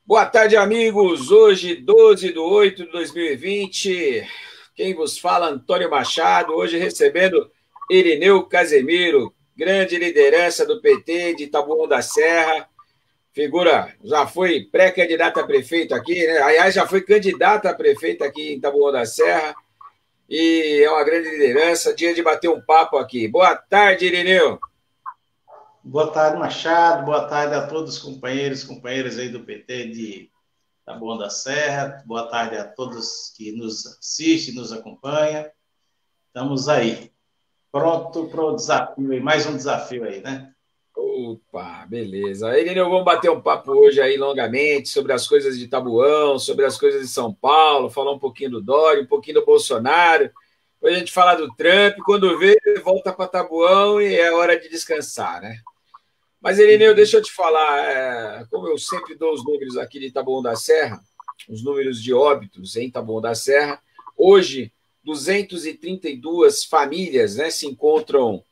Boa tarde, amigos. Hoje, 12/8/2020. Quem vos fala, Antônio Machado. Hoje recebendo Irineu Casemiro, grande liderança do PT de Taboão da Serra. Figura, já foi pré-candidata a prefeito aqui, né? Aliás, já foi candidata a prefeito aqui em Taboão da Serra. E é uma grande liderança. Dia de bater um papo aqui. Boa tarde, Irineu. Boa tarde, Machado. Boa tarde a todos os companheiras aí do PT de Taboão da Serra. Boa tarde a todos que nos assistem, nos acompanham. Estamos aí, pronto para o desafio aí, mais um desafio aí, né? Opa, beleza. Aí, Irineu, vamos bater um papo hoje aí longamente sobre as coisas de Tabuão, sobre as coisas de São Paulo, falar um pouquinho do Dória, um pouquinho do Bolsonaro. Depois a gente fala do Trump, quando vê, volta para Tabuão e é hora de descansar, né? Mas, Irineu, deixa eu te falar, como eu sempre dou os números aqui de Taboão da Serra, os números de óbitos em Taboão da Serra, hoje 232 famílias, né, se encontram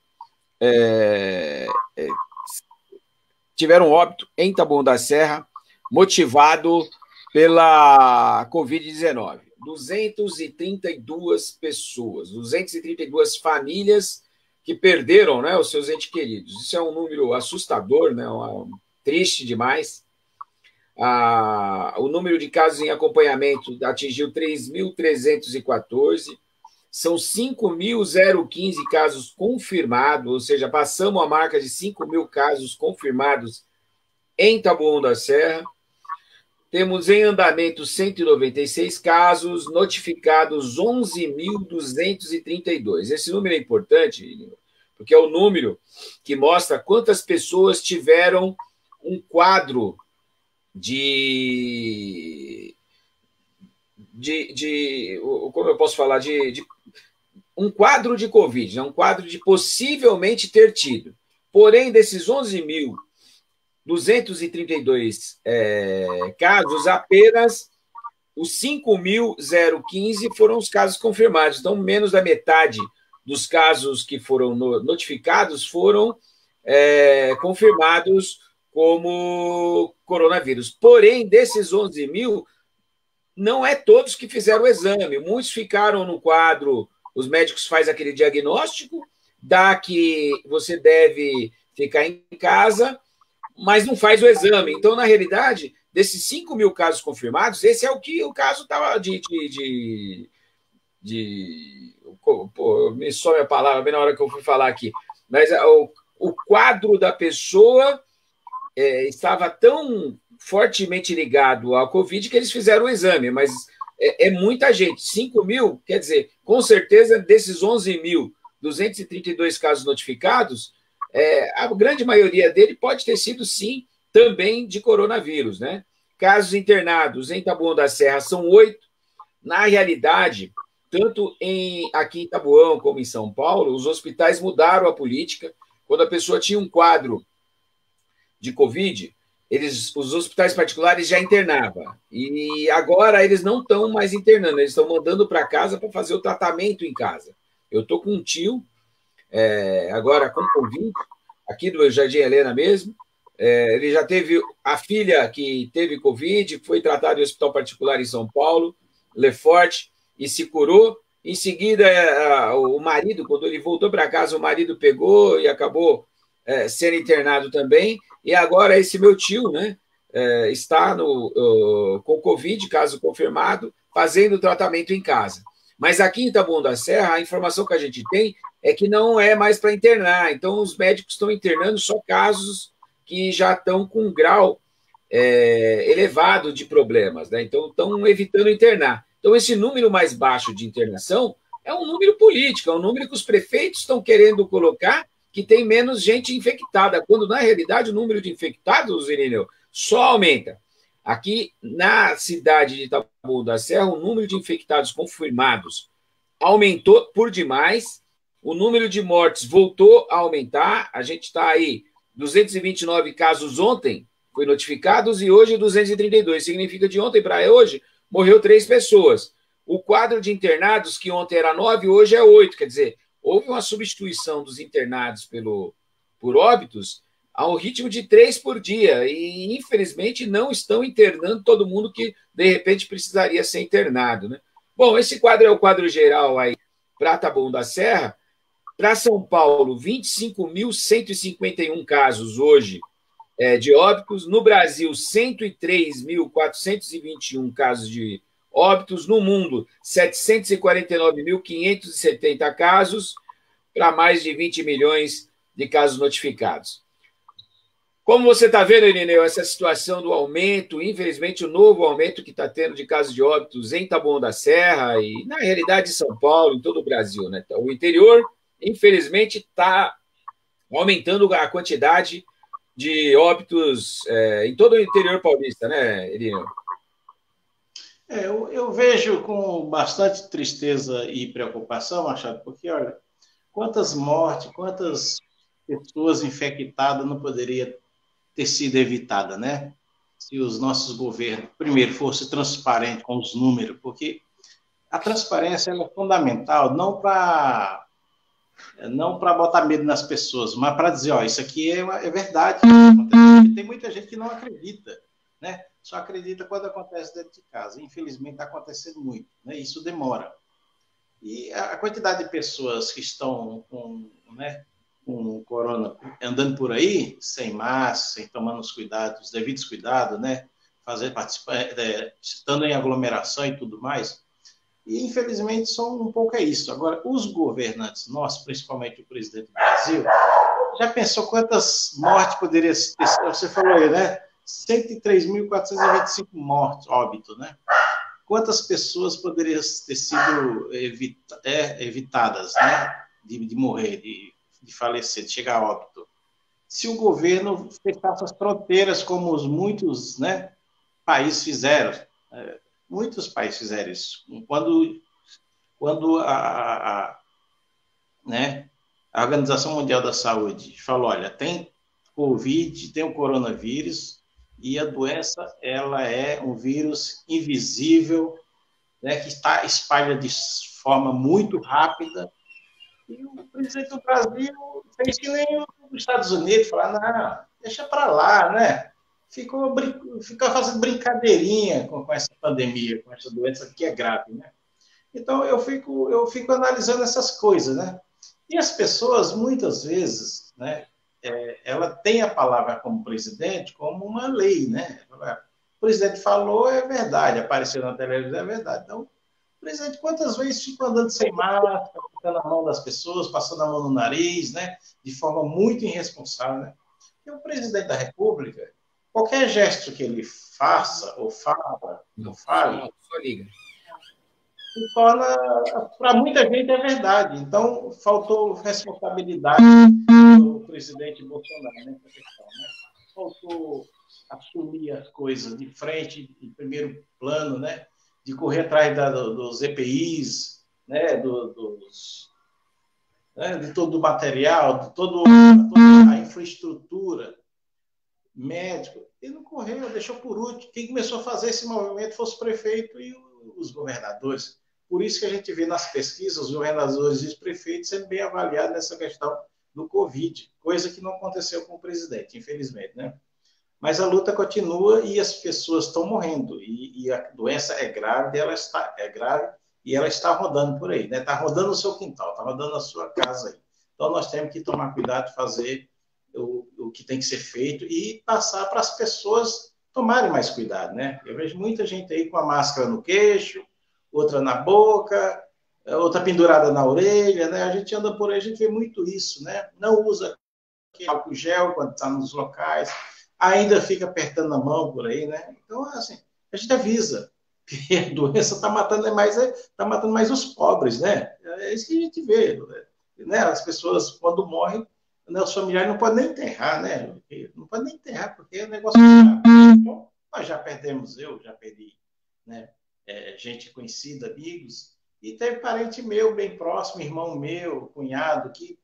tiveram óbito em Taboão da Serra, motivado pela Covid-19. 232 pessoas, 232 famílias que perderam, né, os seus entes queridos. Isso é um número assustador, né, triste demais. O número de casos em acompanhamento atingiu 3.314. São 5.015 casos confirmados, ou seja, passamos a marca de 5.000 casos confirmados em Taboão da Serra. Temos em andamento 196 casos, notificados 11.232. Esse número é importante, porque é o número que mostra quantas pessoas tiveram um quadro como eu posso falar, de um quadro de Covid, né? Um quadro de possivelmente ter tido. Porém, desses 11.232 casos, apenas os 5.015 foram os casos confirmados. Então, menos da metade dos casos que foram notificados foram confirmados como coronavírus. Porém, desses 11 mil, não é todos que fizeram o exame. Muitos ficaram no quadro, os médicos fazem aquele diagnóstico, dá que você deve ficar em casa, mas não faz o exame. Então, na realidade, desses 5.000 casos confirmados, esse é o que o caso estava pô, me some a palavra bem na hora que eu fui falar aqui. Mas o quadro da pessoa estava tão fortemente ligado à Covid que eles fizeram o exame, mas é muita gente. 5.000, quer dizer, com certeza, desses 11.232 casos notificados, a grande maioria dele pode ter sido, sim, também de coronavírus, né? Casos internados em Taboão da Serra são 8. Na realidade, tanto aqui em Taboão como em São Paulo, os hospitais mudaram a política. Quando a pessoa tinha um quadro de Covid, os hospitais particulares já internavam. E agora eles não estão mais internando, eles estão mandando para casa para fazer o tratamento em casa. Eu estou com um tio, agora com Covid, aqui do Jardim Helena mesmo. Ele já teve a filha que teve Covid, foi tratada em hospital particular em São Paulo, Lefort, e se curou. Em seguida, o marido, quando ele voltou para casa, o marido pegou e acabou sendo internado também. E agora esse meu tio, né, está com Covid, caso confirmado, fazendo tratamento em casa. Mas aqui em Taboão da Serra, a informação que a gente tem é que não é mais para internar. Então, os médicos estão internando só casos que já estão com um grau elevado de problemas, né? Então, estão evitando internar. Então, esse número mais baixo de internação é um número político, é um número que os prefeitos estão querendo colocar que tem menos gente infectada, quando, na realidade, o número de infectados, Irineu, só aumenta. Aqui, na cidade de Taboão da Serra, o número de infectados confirmados aumentou por demais, o número de mortes voltou a aumentar, a gente está aí, 229 casos ontem foi notificados e hoje 232. Significa que de ontem para hoje morreu 3 pessoas. O quadro de internados, que ontem era 9, hoje é 8. Quer dizer, houve uma substituição dos internados por óbitos a um ritmo de 3 por dia, e infelizmente não estão internando todo mundo que de repente precisaria ser internado, né? Bom, esse quadro é o quadro geral aí para Taboão da Serra. Para São Paulo, 25.151 casos hoje de óbitos. No Brasil, 103.421 casos de óbitos. No mundo, 749.570 casos, para mais de 20 milhões de casos notificados. Como você está vendo, Irineu, essa situação do aumento, infelizmente, o novo aumento que está tendo de casos de óbitos em Taboão da Serra e, na realidade, em São Paulo, em todo o Brasil, né? Então, o interior, infelizmente, está aumentando a quantidade de óbitos em todo o interior paulista, né, Irineu? Eu vejo com bastante tristeza e preocupação, Machado, porque, olha, quantas mortes, quantas pessoas infectadas não poderia ter sido evitada, né? Se os nossos governos, primeiro, fossem transparentes com os números, porque a transparência ela é fundamental, não para botar medo nas pessoas, mas para dizer, ó, isso aqui é verdade. Tem muita gente que não acredita, né? Só acredita quando acontece dentro de casa. Infelizmente, está acontecendo muito, né? Isso demora. E a quantidade de pessoas que estão com corona andando por aí, sem máscara, sem tomando os cuidados, os devidos cuidados, né? Estando em aglomeração e tudo mais. E, infelizmente, só um pouco é isso. Agora, os governantes, nós, principalmente o presidente do Brasil, já pensou quantas mortes poderia ter? Você falou aí, né? 103.425 mortes, óbito, né? Quantas pessoas poderiam ter sido evitadas, né? De morrer, de falecer, de chegar a óbito? Se o governo fechasse as fronteiras, como os muitos, né, países fizeram. Muitos países fizeram isso. Quando né, a Organização Mundial da Saúde falou, olha, tem Covid, tem o coronavírus, e a doença ela é um vírus invisível, né, que espalha de forma muito rápida. E o presidente do Brasil fez que nem os Estados Unidos, falaram, não, deixa para lá, né? Fica fazendo brincadeirinha com essa pandemia, com essa doença que é grave, né? Então, eu fico analisando essas coisas, né? E as pessoas, muitas vezes, né, ela tem a palavra como presidente como uma lei, né? O presidente falou, é verdade, apareceu na televisão, é verdade. Então, o presidente, quantas vezes ficou andando sem máscara, ficando a mão das pessoas, passando a mão no nariz, né? De forma muito irresponsável, né? E o presidente da República, qualquer gesto que ele faça, ou fale, só liga. se torna, para muita gente, é verdade. Então, faltou responsabilidade do presidente Bolsonaro nessa questão, né? Faltou assumir as coisas de frente, em primeiro plano, né? De correr atrás dos EPIs, né? De todo o material, de toda a infraestrutura médico. Ele não correu, deixou por último. Quem começou a fazer esse movimento foi o prefeito e os governadores. Por isso que a gente vê nas pesquisas os governadores e os prefeitos sendo bem avaliados nessa questão do Covid, coisa que não aconteceu com o presidente, infelizmente, né? Mas a luta continua e as pessoas estão morrendo, e a doença é grave, e ela está rodando por aí, né? Está rodando no seu quintal, está rodando na sua casa aí. Então nós temos que tomar cuidado de fazer o que tem que ser feito e passar para as pessoas tomarem mais cuidado, né? Eu vejo muita gente aí com a máscara no queixo, outra na boca, outra pendurada na orelha, né? A gente anda por aí, a gente vê muito isso, né? Não usa álcool gel quando está nos locais, ainda fica apertando a mão por aí, né? Então, assim, a gente avisa que a doença está matando mais os pobres, né? É isso que a gente vê, né? As pessoas, quando morrem, né, os familiares não podem nem enterrar, né? Não podem nem enterrar, porque é um negócio grave. Então, nós já perdemos, eu já perdi, né? Gente conhecida, amigos, e teve parente meu bem próximo, irmão meu, cunhado, que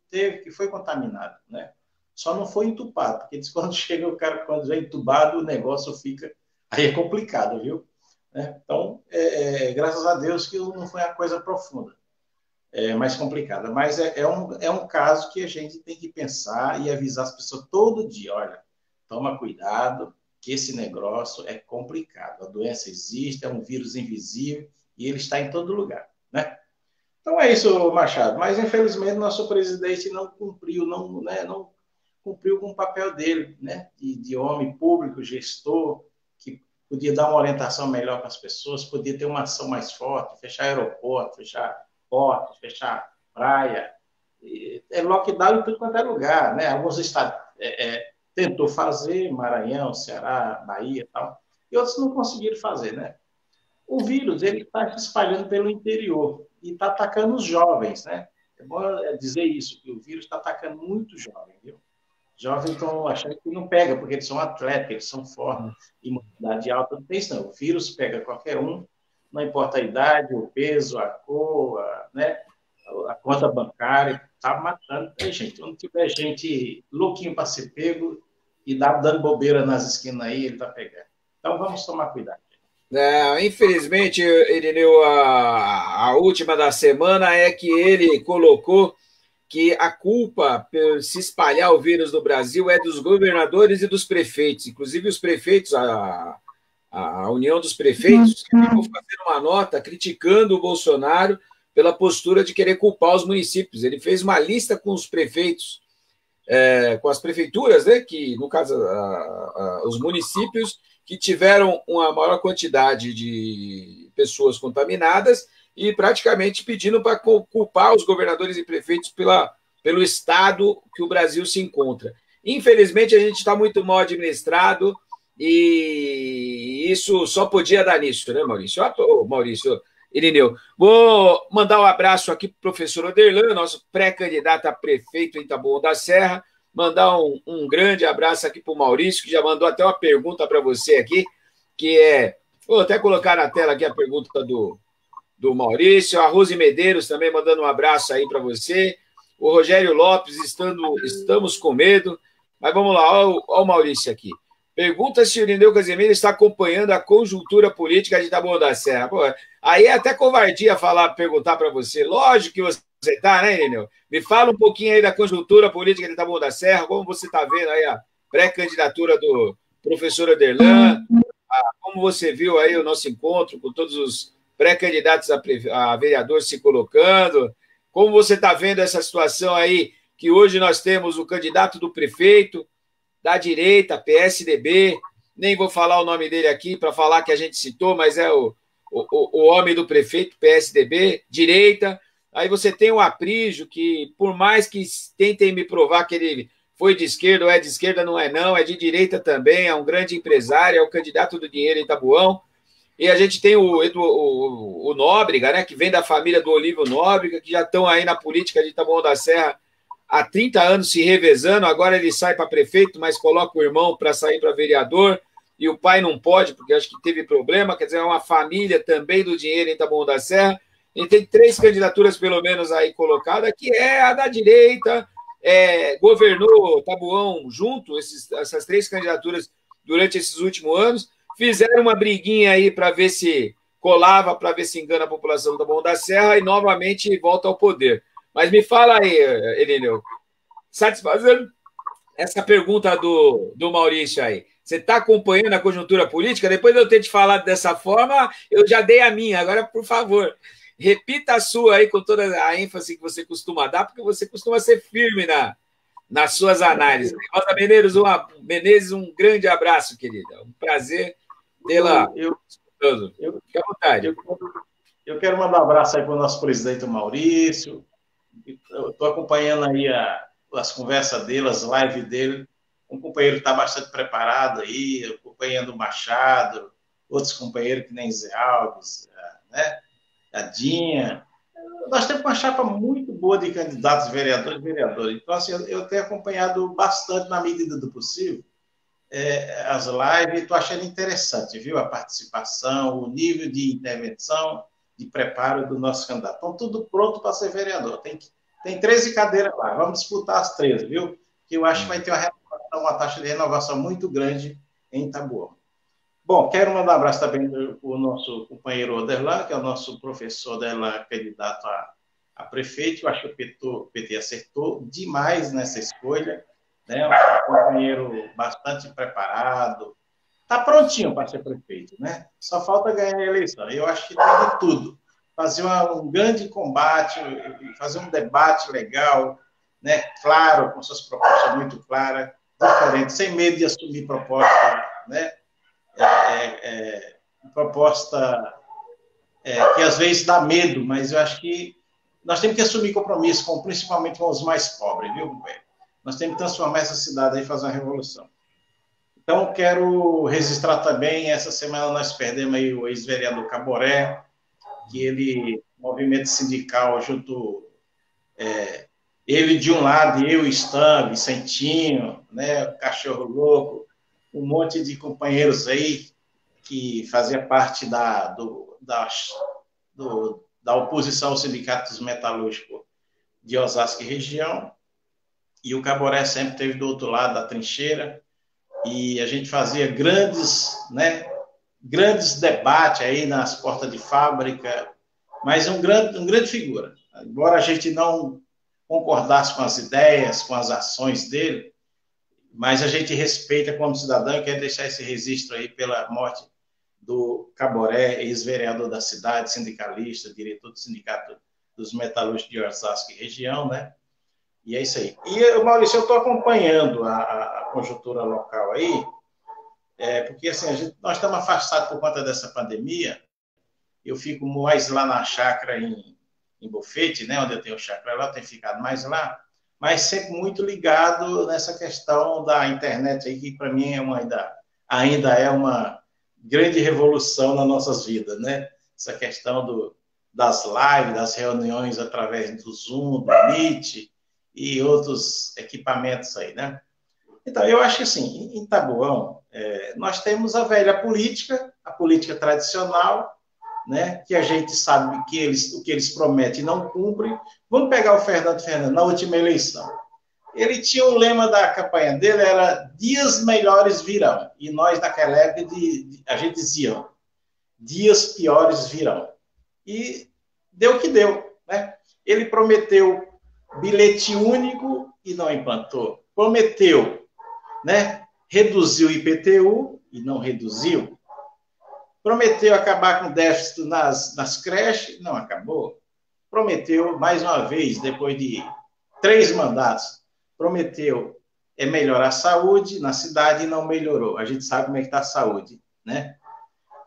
foi contaminado, né? Só não foi entubado, porque diz que quando chega o cara, quando é entubado, o negócio fica, aí é complicado, viu? Então, graças a Deus que não foi uma coisa profunda. mais complicada. Mas é um caso que a gente tem que pensar e avisar as pessoas todo dia, olha, toma cuidado, que esse negócio é complicado. A doença existe, é um vírus invisível e ele está em todo lugar, né? Então é isso, Machado. Mas, infelizmente, nosso presidente não cumpriu, não cumpriu com o papel dele, né? De homem público, gestor, que podia dar uma orientação melhor para as pessoas, podia ter uma ação mais forte, fechar aeroporto, fechar portos, fechar praia. É lockdown em tudo quanto é lugar, né? Alguns estados tentou fazer, Maranhão, Ceará, Bahia e tal, e outros não conseguiram fazer, né? O vírus ele está se espalhando pelo interior e está atacando os jovens, né? É bom dizer isso, que o vírus está atacando muito jovem, viu? Jovens estão achando que não pega, porque eles são atletas, eles são fortes, imunidade alta, não tem isso não. O vírus pega qualquer um, não importa a idade, o peso, a cor, né? A conta bancária, está matando a gente. Onde tiver gente louquinho para ser pego e dando bobeira nas esquinas aí, ele está pegando. Então vamos tomar cuidado. Infelizmente, Irineu, a última da semana é que ele colocou que a culpa por se espalhar o vírus no Brasil é dos governadores e dos prefeitos. Inclusive, os prefeitos, a União dos Prefeitos, ficou fazendo uma nota criticando o Bolsonaro pela postura de querer culpar os municípios. Ele fez uma lista com os prefeitos, com as prefeituras, né, que, no caso, os municípios que tiveram uma maior quantidade de pessoas contaminadas e praticamente pedindo para culpar os governadores e prefeitos pelo estado que o Brasil se encontra. Infelizmente, a gente está muito mal administrado e isso só podia dar nisso, né, Maurício? Maurício, Irineu. Vou mandar um abraço aqui para o professor Oderlan, nosso pré-candidato a prefeito em Taboão da Serra. Mandar um grande abraço aqui para o Maurício, que já mandou até uma pergunta para você aqui, que é... Vou até colocar na tela aqui a pergunta do Maurício. A Rose Medeiros também mandando um abraço aí para você. O Rogério Lopes, estamos com medo. Mas vamos lá, olha o Maurício aqui. Pergunta se o Irineu Casimiro está acompanhando a conjuntura política de Taboão da Serra. Pô, aí é até covardia perguntar para você. Lógico que você está, né, Irineu? Me fala um pouquinho aí da conjuntura política de Taboão da Serra, como você está vendo aí a pré-candidatura do professor Oderlan, como você viu aí o nosso encontro com todos os pré-candidatos a vereador se colocando, como você está vendo essa situação aí, que hoje nós temos o candidato do prefeito, da direita, PSDB, nem vou falar o nome dele aqui para falar que a gente citou, mas é o homem do prefeito, PSDB, direita. Aí você tem o Aprígio, que por mais que tentem me provar que ele foi de esquerda ou é de esquerda, não, é de direita também, é um grande empresário, é o candidato do dinheiro em Taboão. E a gente tem o Nóbrega, né, que vem da família do Olívio Nóbrega, que já estão aí na política de Taboão da Serra há 30 anos se revezando. Agora ele sai para prefeito, mas coloca o irmão para sair para vereador, e o pai não pode, porque acho que teve problema. Quer dizer, é uma família também do dinheiro em Taboão da Serra. E tem 3 candidaturas, pelo menos, aí colocadas, que é a da direita, governou Taboão junto, essas 3 candidaturas durante esses últimos anos, fizeram uma briguinha aí para ver se colava, para ver se engana a população do Taboão da Serra e novamente volta ao poder. Mas me fala aí, Irineu, satisfazendo essa pergunta do Maurício aí. Você está acompanhando a conjuntura política? Depois de eu ter te falado dessa forma, eu já dei a minha. Agora, por favor, repita a sua aí com toda a ênfase que você costuma dar, porque você costuma ser firme nas suas análises. Rosa Menezes, um grande abraço, querida. Um prazer tê-la escutando. Fique à vontade. Eu quero mandar um abraço aí para o nosso presidente Maurício. Estou acompanhando aí as conversas dele, as lives dele. Um companheiro que está bastante preparado aí, acompanhando o Machado, outros companheiros que nem Zé Alves, né? A Dinha. Nós temos uma chapa muito boa de candidatos vereadores e vereadoras. Então, assim, eu tenho acompanhado bastante, na medida do possível, as lives, e estou achando interessante, viu? A participação, o nível de intervenção, de preparo do nosso candidato. Estão tudo pronto para ser vereador. Tem 13 cadeiras lá. Vamos disputar as 13, viu? Que eu acho que vai ter uma taxa de renovação muito grande em Taboão. Bom, quero mandar um abraço também para o nosso companheiro Oderlan, que é o nosso professor Oderlan, candidato a prefeito. Eu acho que o PT acertou demais nessa escolha, né? Um companheiro bastante preparado, está prontinho para ser prefeito, né? Só falta ganhar a eleição. Eu acho que tem de tudo. Fazer um grande combate, fazer um debate legal, né? Claro, com suas propostas muito claras, diferentes, sem medo de assumir proposta, né? Proposta que às vezes dá medo, mas eu acho que nós temos que assumir compromisso, principalmente com os mais pobres, viu, companheiro? Nós temos que transformar essa cidade aí e fazer uma revolução. Então, quero registrar também, essa semana nós perdemos aí o ex-vereador Caboré, que ele, movimento sindical, junto, ele de um lado, e eu, Stan, Vicentinho, né, Cachorro Louco, um monte de companheiros aí que fazia parte da oposição ao Sindicato dos Metalúrgicos de Osasco e região, e o Caboré sempre esteve do outro lado da trincheira, e a gente fazia grandes debates aí nas portas de fábrica, mas um grande figura. Embora a gente não concordasse com as ideias, com as ações dele, mas a gente respeita como cidadão e quer deixar esse registro aí pela morte do Caboré, ex-vereador da cidade, sindicalista, diretor do Sindicato dos Metalúrgicos de Osasco e região, né? E é isso aí. E, Maurício, eu estou acompanhando a conjuntura local aí, porque assim, nós estamos afastados por conta dessa pandemia. Eu fico mais lá na chácara em Bofete, né, onde eu tenho chácara lá, eu tenho ficado mais lá, mas sempre muito ligado nessa questão da internet aí, que para mim ainda é uma grande revolução nas nossas vidas, né? Essa questão das lives, das reuniões através do Zoom, do Meet e outros equipamentos aí, né? Então, eu acho que, assim, em Taboão, nós temos a velha política, a política tradicional, né, que a gente sabe que o que eles prometem não cumprem. Vamos pegar o Fernando na última eleição. Ele tinha o lema da campanha dele, era dias melhores virão. E nós, naquela época, a gente dizia, dias piores virão. E deu o que deu, né? Ele prometeu bilhete único e não implantou. Prometeu, né, reduzir o IPTU e não reduziu. Prometeu acabar com o déficit nas creches, não acabou. Prometeu, mais uma vez, depois de 3 mandatos, prometeu melhorar a saúde na cidade e não melhorou. A gente sabe como é que está a saúde, né?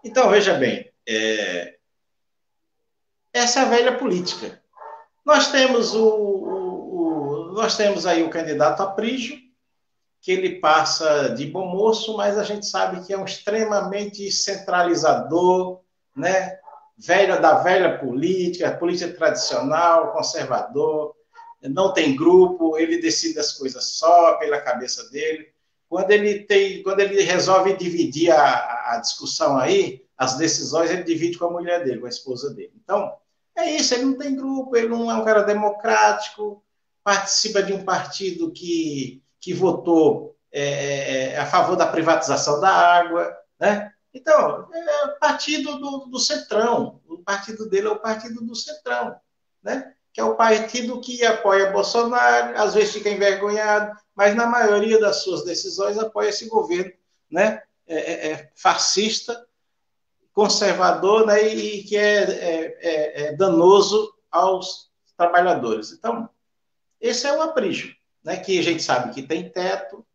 Então, veja bem, essa é a velha política. Nós temos nós temos aí o candidato Aprígio, que ele passa de bom moço, mas a gente sabe que é um extremamente centralizador, né? Da velha política tradicional, conservador, não tem grupo, ele decide as coisas só pela cabeça dele. Quando ele resolve dividir a discussão aí, as decisões, ele divide com a mulher dele, com a esposa dele. Então, é isso, ele não tem grupo, ele não é um cara democrático, participa de um partido que votou a favor da privatização da água, né? Então, é o partido do Centrão. O partido dele é o partido do Centrão, né? Que é o partido que apoia Bolsonaro, às vezes fica envergonhado, mas na maioria das suas decisões apoia esse governo, né? Fascista, conservador, né? E que é danoso aos trabalhadores. Então, esse é o Aprígio, né? Que a gente sabe que tem teto,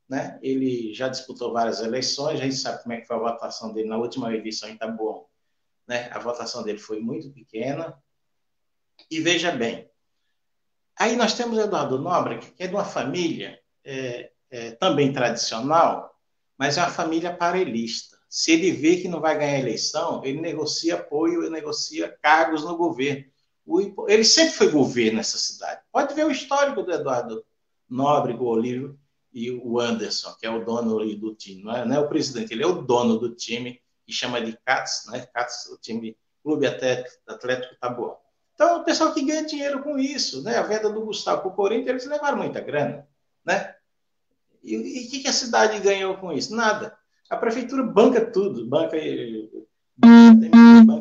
né? Ele já disputou várias eleições, a gente sabe como é que foi a votação dele na última eleição em Taboão, né? A votação dele foi muito pequena. E veja bem, aí nós temos Eduardo Nóbrega, que é de uma família também tradicional, mas é uma família parelhista. Se ele vê que não vai ganhar a eleição, ele negocia apoio, ele negocia cargos no governo. Ele sempre foi governo nessa cidade. Pode ver o histórico do Eduardo Nóbrega, o Olívio e o Anderson, que é o dono do time. Não é o presidente, ele é o dono do time, que chama de CATS, né? CATS, o time Clube Atlético Taboão. Então, o pessoal que ganha dinheiro com isso, né? A venda do Gustavo para o Corinthians, eles levaram muita grana, né? E o que a cidade ganhou com isso? Nada. A prefeitura banca tudo, banca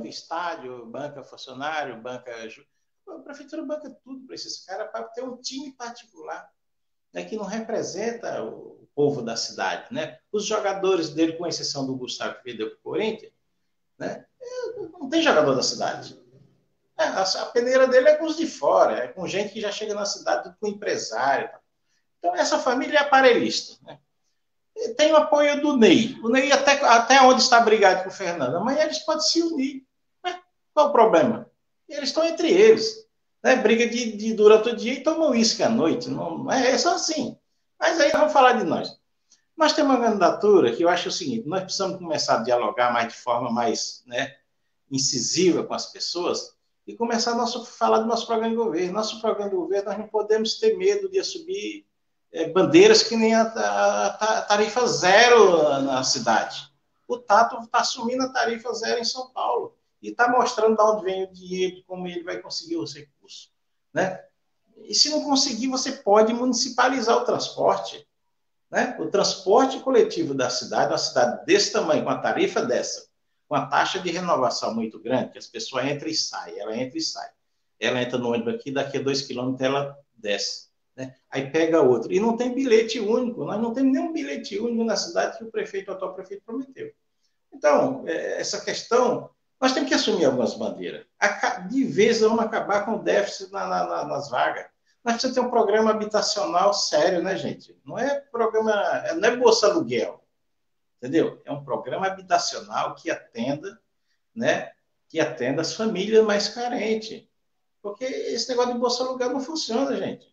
estádio, banca funcionário, banca... A A prefeitura banca tudo para esses caras, para ter um time particular, né, que não representa o povo da cidade. Né? Os jogadores dele, com exceção do Gustavo que vendeu para o Corinthians, né, não tem jogador da cidade. A peneira dele é com os de fora, é com gente que já chega na cidade com empresário. Então, essa família é aparelhista. Né? Tem o apoio do Ney. O Ney até onde está brigado com o Fernando. Amanhã eles podem se unir. Né? Qual o problema? Eles estão entre eles. Né? Briga durante o dia e tomam uísque à noite. Não é só assim. Mas aí vamos falar de nós. Nós temos uma candidatura que eu acho o seguinte, nós precisamos começar a dialogar mais de forma mais, né, incisiva com as pessoas e começar a falar do nosso programa de governo. Nosso programa de governo, nós não podemos ter medo de assumir bandeiras que nem a tarifa zero na cidade. O Tato está assumindo a tarifa zero em São Paulo e está mostrando de onde vem o dinheiro, como ele vai conseguir os recursos. Né? E se não conseguir, você pode municipalizar o transporte. Né? O transporte coletivo da cidade, uma cidade desse tamanho, com a tarifa dessa, com a taxa de renovação muito grande, que as pessoas entram e saem, ela entra e sai. Ela entra no ônibus aqui, daqui a 2 quilômetros ela desce. Né? Aí pega outro. E não tem bilhete único, nós não temos nenhum bilhete único na cidade que o atual prefeito prometeu. Então, essa questão, nós temos que assumir algumas bandeiras. De vez vamos acabar com o déficit nas vagas. Nós precisamos ter um programa habitacional sério, né, gente? Não é Bolsa Aluguel, entendeu? É um programa habitacional que atenda, né, que atenda as famílias mais carentes. Porque esse negócio de Bolsa Aluguel não funciona, gente.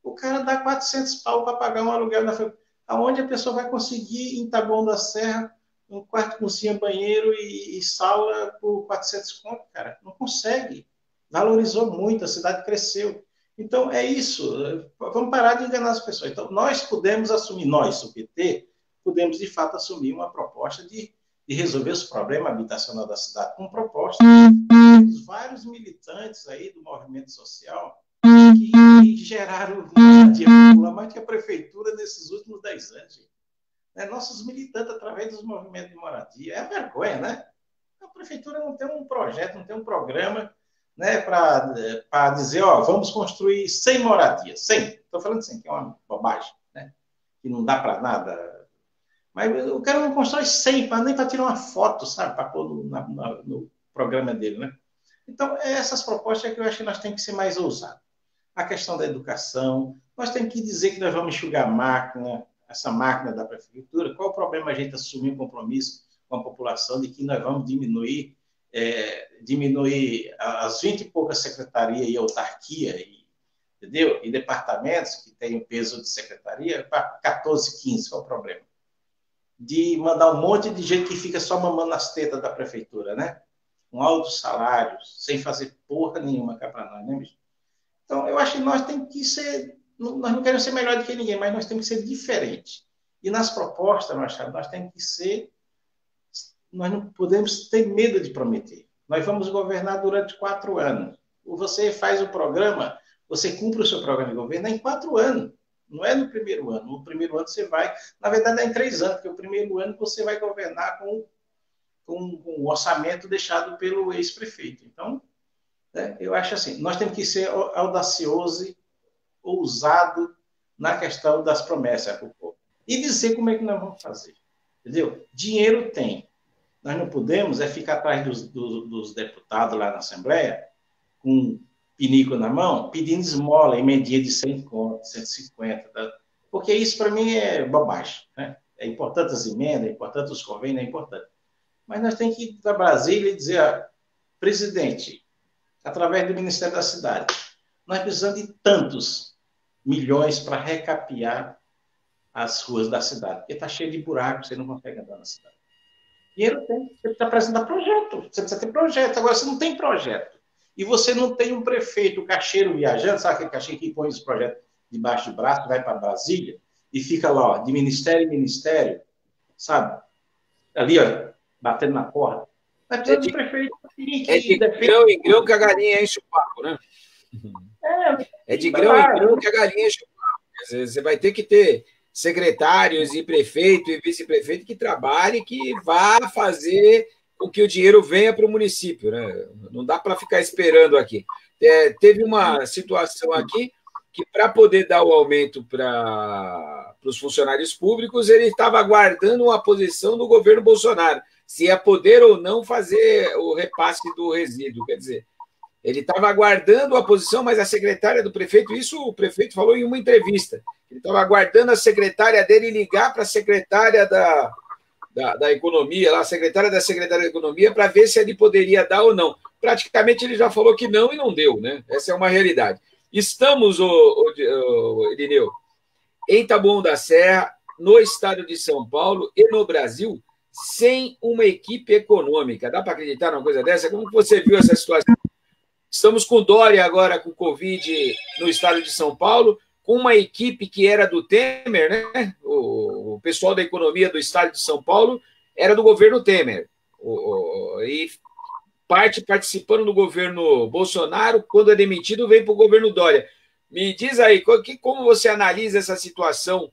O cara dá 400 pau para pagar um aluguel na família. Aonde a pessoa vai conseguir, em Taboão da Serra, um quarto, cozinha, banheiro e sala por 400 conto, cara? Não consegue. Valorizou muito, a cidade cresceu. Então, é isso. Vamos parar de enganar as pessoas. Então, nós podemos assumir, nós, o PT, podemos, de fato, assumir uma proposta de resolver os problemas habitacionais da cidade com proposta. Os vários militantes aí do movimento social que geraram moradia popular mais que a prefeitura nesses últimos 10 anos. Gente. Nossos militantes, através dos movimentos de moradia, é vergonha, né? A prefeitura não tem um projeto, não tem um programa, né, para dizer, ó, vamos construir 100 moradias. 100. Estou falando 100, que é uma bobagem, né? Que não dá para nada. Mas o cara não constrói 100, nem para tirar uma foto, sabe? Para pôr no programa dele, né? Então, essas propostas é que eu acho que nós temos que ser mais ousados. A questão da educação, nós temos que dizer que nós vamos enxugar a máquina, essa máquina da prefeitura. Qual o problema a gente assumir um compromisso com a população de que nós vamos diminuir as 20 e poucas secretarias e autarquia, entendeu? E departamentos que têm o peso de secretaria para 14, 15, qual é o problema? De mandar um monte de gente que fica só mamando nas tetas da prefeitura, né? Com altos salários, sem fazer porra nenhuma cá para nós, né, bicho? Então, eu acho que nós temos que ser, nós não queremos ser melhor do que ninguém, mas nós temos que ser diferentes. E nas propostas, nós temos que ser, nós não podemos ter medo de prometer. Nós vamos governar durante 4 anos. Você faz o programa, você cumpre o seu programa de governo em 4 anos. Não é no primeiro ano. No primeiro ano você vai, na verdade é em 3 anos, porque o primeiro ano você vai governar com o orçamento deixado pelo ex-prefeito. Então, eu acho assim, nós temos que ser audacioso, ousado na questão das promessas para o povo. E dizer como é que nós vamos fazer. Entendeu? Dinheiro tem. Nós não podemos ficar atrás dos deputados lá na Assembleia, com pinico na mão, pedindo esmola, emendinha de 100 contos, 150. Tá? Porque isso, para mim, é bobagem. Né? É importante as emendas, é importante os convênios, é importante. Mas nós temos que ir para Brasília e dizer, presidente, através do Ministério da Cidade, nós precisamos de tantos milhões para recapear as ruas da cidade, porque está cheio de buracos, você não consegue andar na cidade. Dinheiro tem, você precisa apresentar projeto, você precisa ter projeto. Agora, você não tem projeto, e você não tem um prefeito, cacheiro viajando, sabe aquele cacheiro que põe os projetos debaixo do braço, vai para Brasília, e fica lá, ó, de ministério em ministério, sabe? Ali, ó, batendo na porta. Mas precisa de prefeito de grão em grão que a galinha enche o papo, né? É de grão em grão que a galinha enche o papo. Você vai ter que ter secretários e prefeito e vice-prefeito que trabalhem, que vá fazer com que o dinheiro venha para o município, né? Não dá para ficar esperando aqui. Teve uma situação aqui que, para poder dar o aumento para os funcionários públicos, ele estava aguardando uma posição do governo Bolsonaro, se ia poder ou não fazer o repasse do resíduo. Quer dizer, ele estava aguardando a posição, mas a secretária do prefeito, isso o prefeito falou em uma entrevista, ele estava aguardando a secretária dele ligar para a secretária da Economia, lá, a secretária da Economia, para ver se ele poderia dar ou não. Praticamente ele já falou que não e não deu, né? Essa é uma realidade. Estamos, Irineu, em Taboão da Serra, no estado de São Paulo e no Brasil, sem uma equipe econômica. Dá para acreditar numa coisa dessa? Como você viu essa situação? Estamos com Dória agora com Covid no estado de São Paulo, com uma equipe que era do Temer, né? O pessoal da economia do estado de São Paulo era do governo Temer. E parte participando do governo Bolsonaro, quando é demitido, vem para o governo Dória. Me diz aí, como você analisa essa situação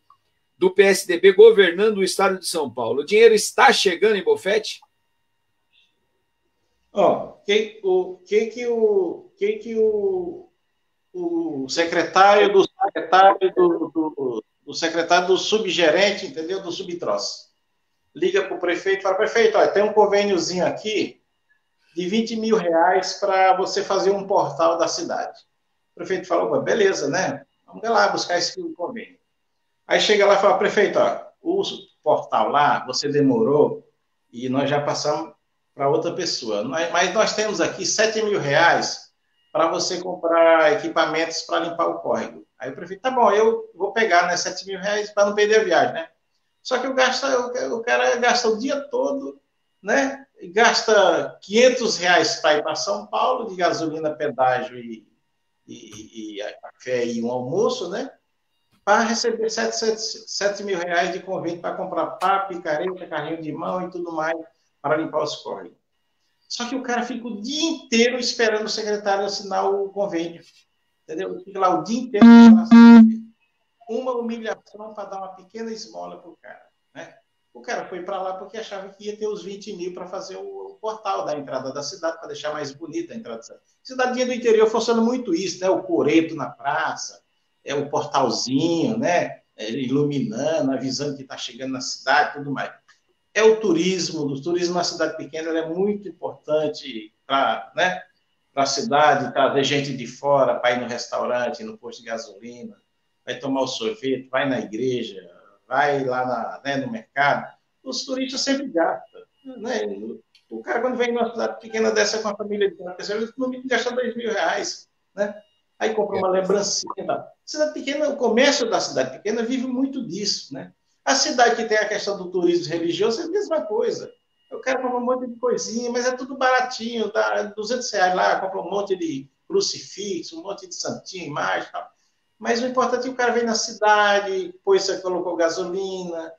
do PSDB governando o estado de São Paulo? O dinheiro está chegando em Bofete? O secretário do subgerente, entendeu? Do subtroço. Liga para o prefeito e fala, prefeito, olha, tem um convêniozinho aqui de 20 mil reais para você fazer um portal da cidade. O prefeito falou, beleza, né? Vamos lá buscar esse convênio. Aí chega lá e fala, prefeito, ó, o portal lá, você demorou e nós já passamos para outra pessoa. Mas nós temos aqui 7 mil reais para você comprar equipamentos para limpar o córrego. Aí o prefeito, tá bom, eu vou pegar, né, 7 mil reais para não perder a viagem, né? Só que o cara gasta o dia todo, né? Gasta 500 reais para ir para São Paulo, de gasolina, pedágio e café e um almoço, né? Para receber 7 mil reais de convênio para comprar pá, picareta, carrinho de mão e tudo mais para limpar os córregos. Só que o cara fica o dia inteiro esperando o secretário assinar o convênio. Entendeu? Fica lá o dia inteiro. Uma humilhação para dar uma pequena esmola para o cara. Né? O cara foi para lá porque achava que ia ter os 20 mil para fazer o portal da entrada da cidade, para deixar mais bonita a entrada da cidade. Cidadinha do interior funciona muito isso, né? O coreto na praça, o portalzinho, né? Iluminando, avisando que está chegando na cidade, tudo mais. É o turismo na cidade pequena é muito importante para, né, a cidade, trazer gente de fora para ir no restaurante, no posto de gasolina, vai tomar o sorvete, vai na igreja, vai lá no mercado. Os turistas sempre gastam. Né? O cara, quando vem numa cidade pequena dessa com a família de uma pessoa, ele no mínimo gasta 2 mil reais. Né? Aí compra uma lembrancinha. Cidade pequena, o comércio da cidade pequena vive muito disso, né? A cidade que tem a questão do turismo religioso é a mesma coisa. O cara compra um monte de coisinha, mas é tudo baratinho, dá 200 reais lá, compra um monte de crucifixo, um monte de santinho, imagem e tal. Mas o importante é que o cara vem na cidade, depois você colocou gasolina,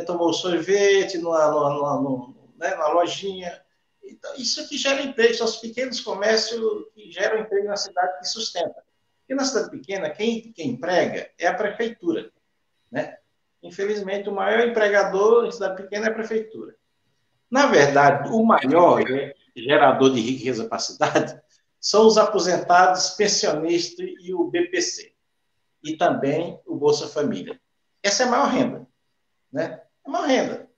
tomou sorvete na lojinha. Então, isso que gera emprego, são os pequenos comércios que geram emprego na cidade que sustenta. Porque na cidade pequena, quem emprega é a prefeitura, né? Infelizmente, o maior empregador em cidade pequena é a prefeitura. Na verdade, o maior gerador de riqueza para a cidade são os aposentados, pensionistas e o BPC. E também o Bolsa Família. Essa é a maior renda. Né? É a maior renda.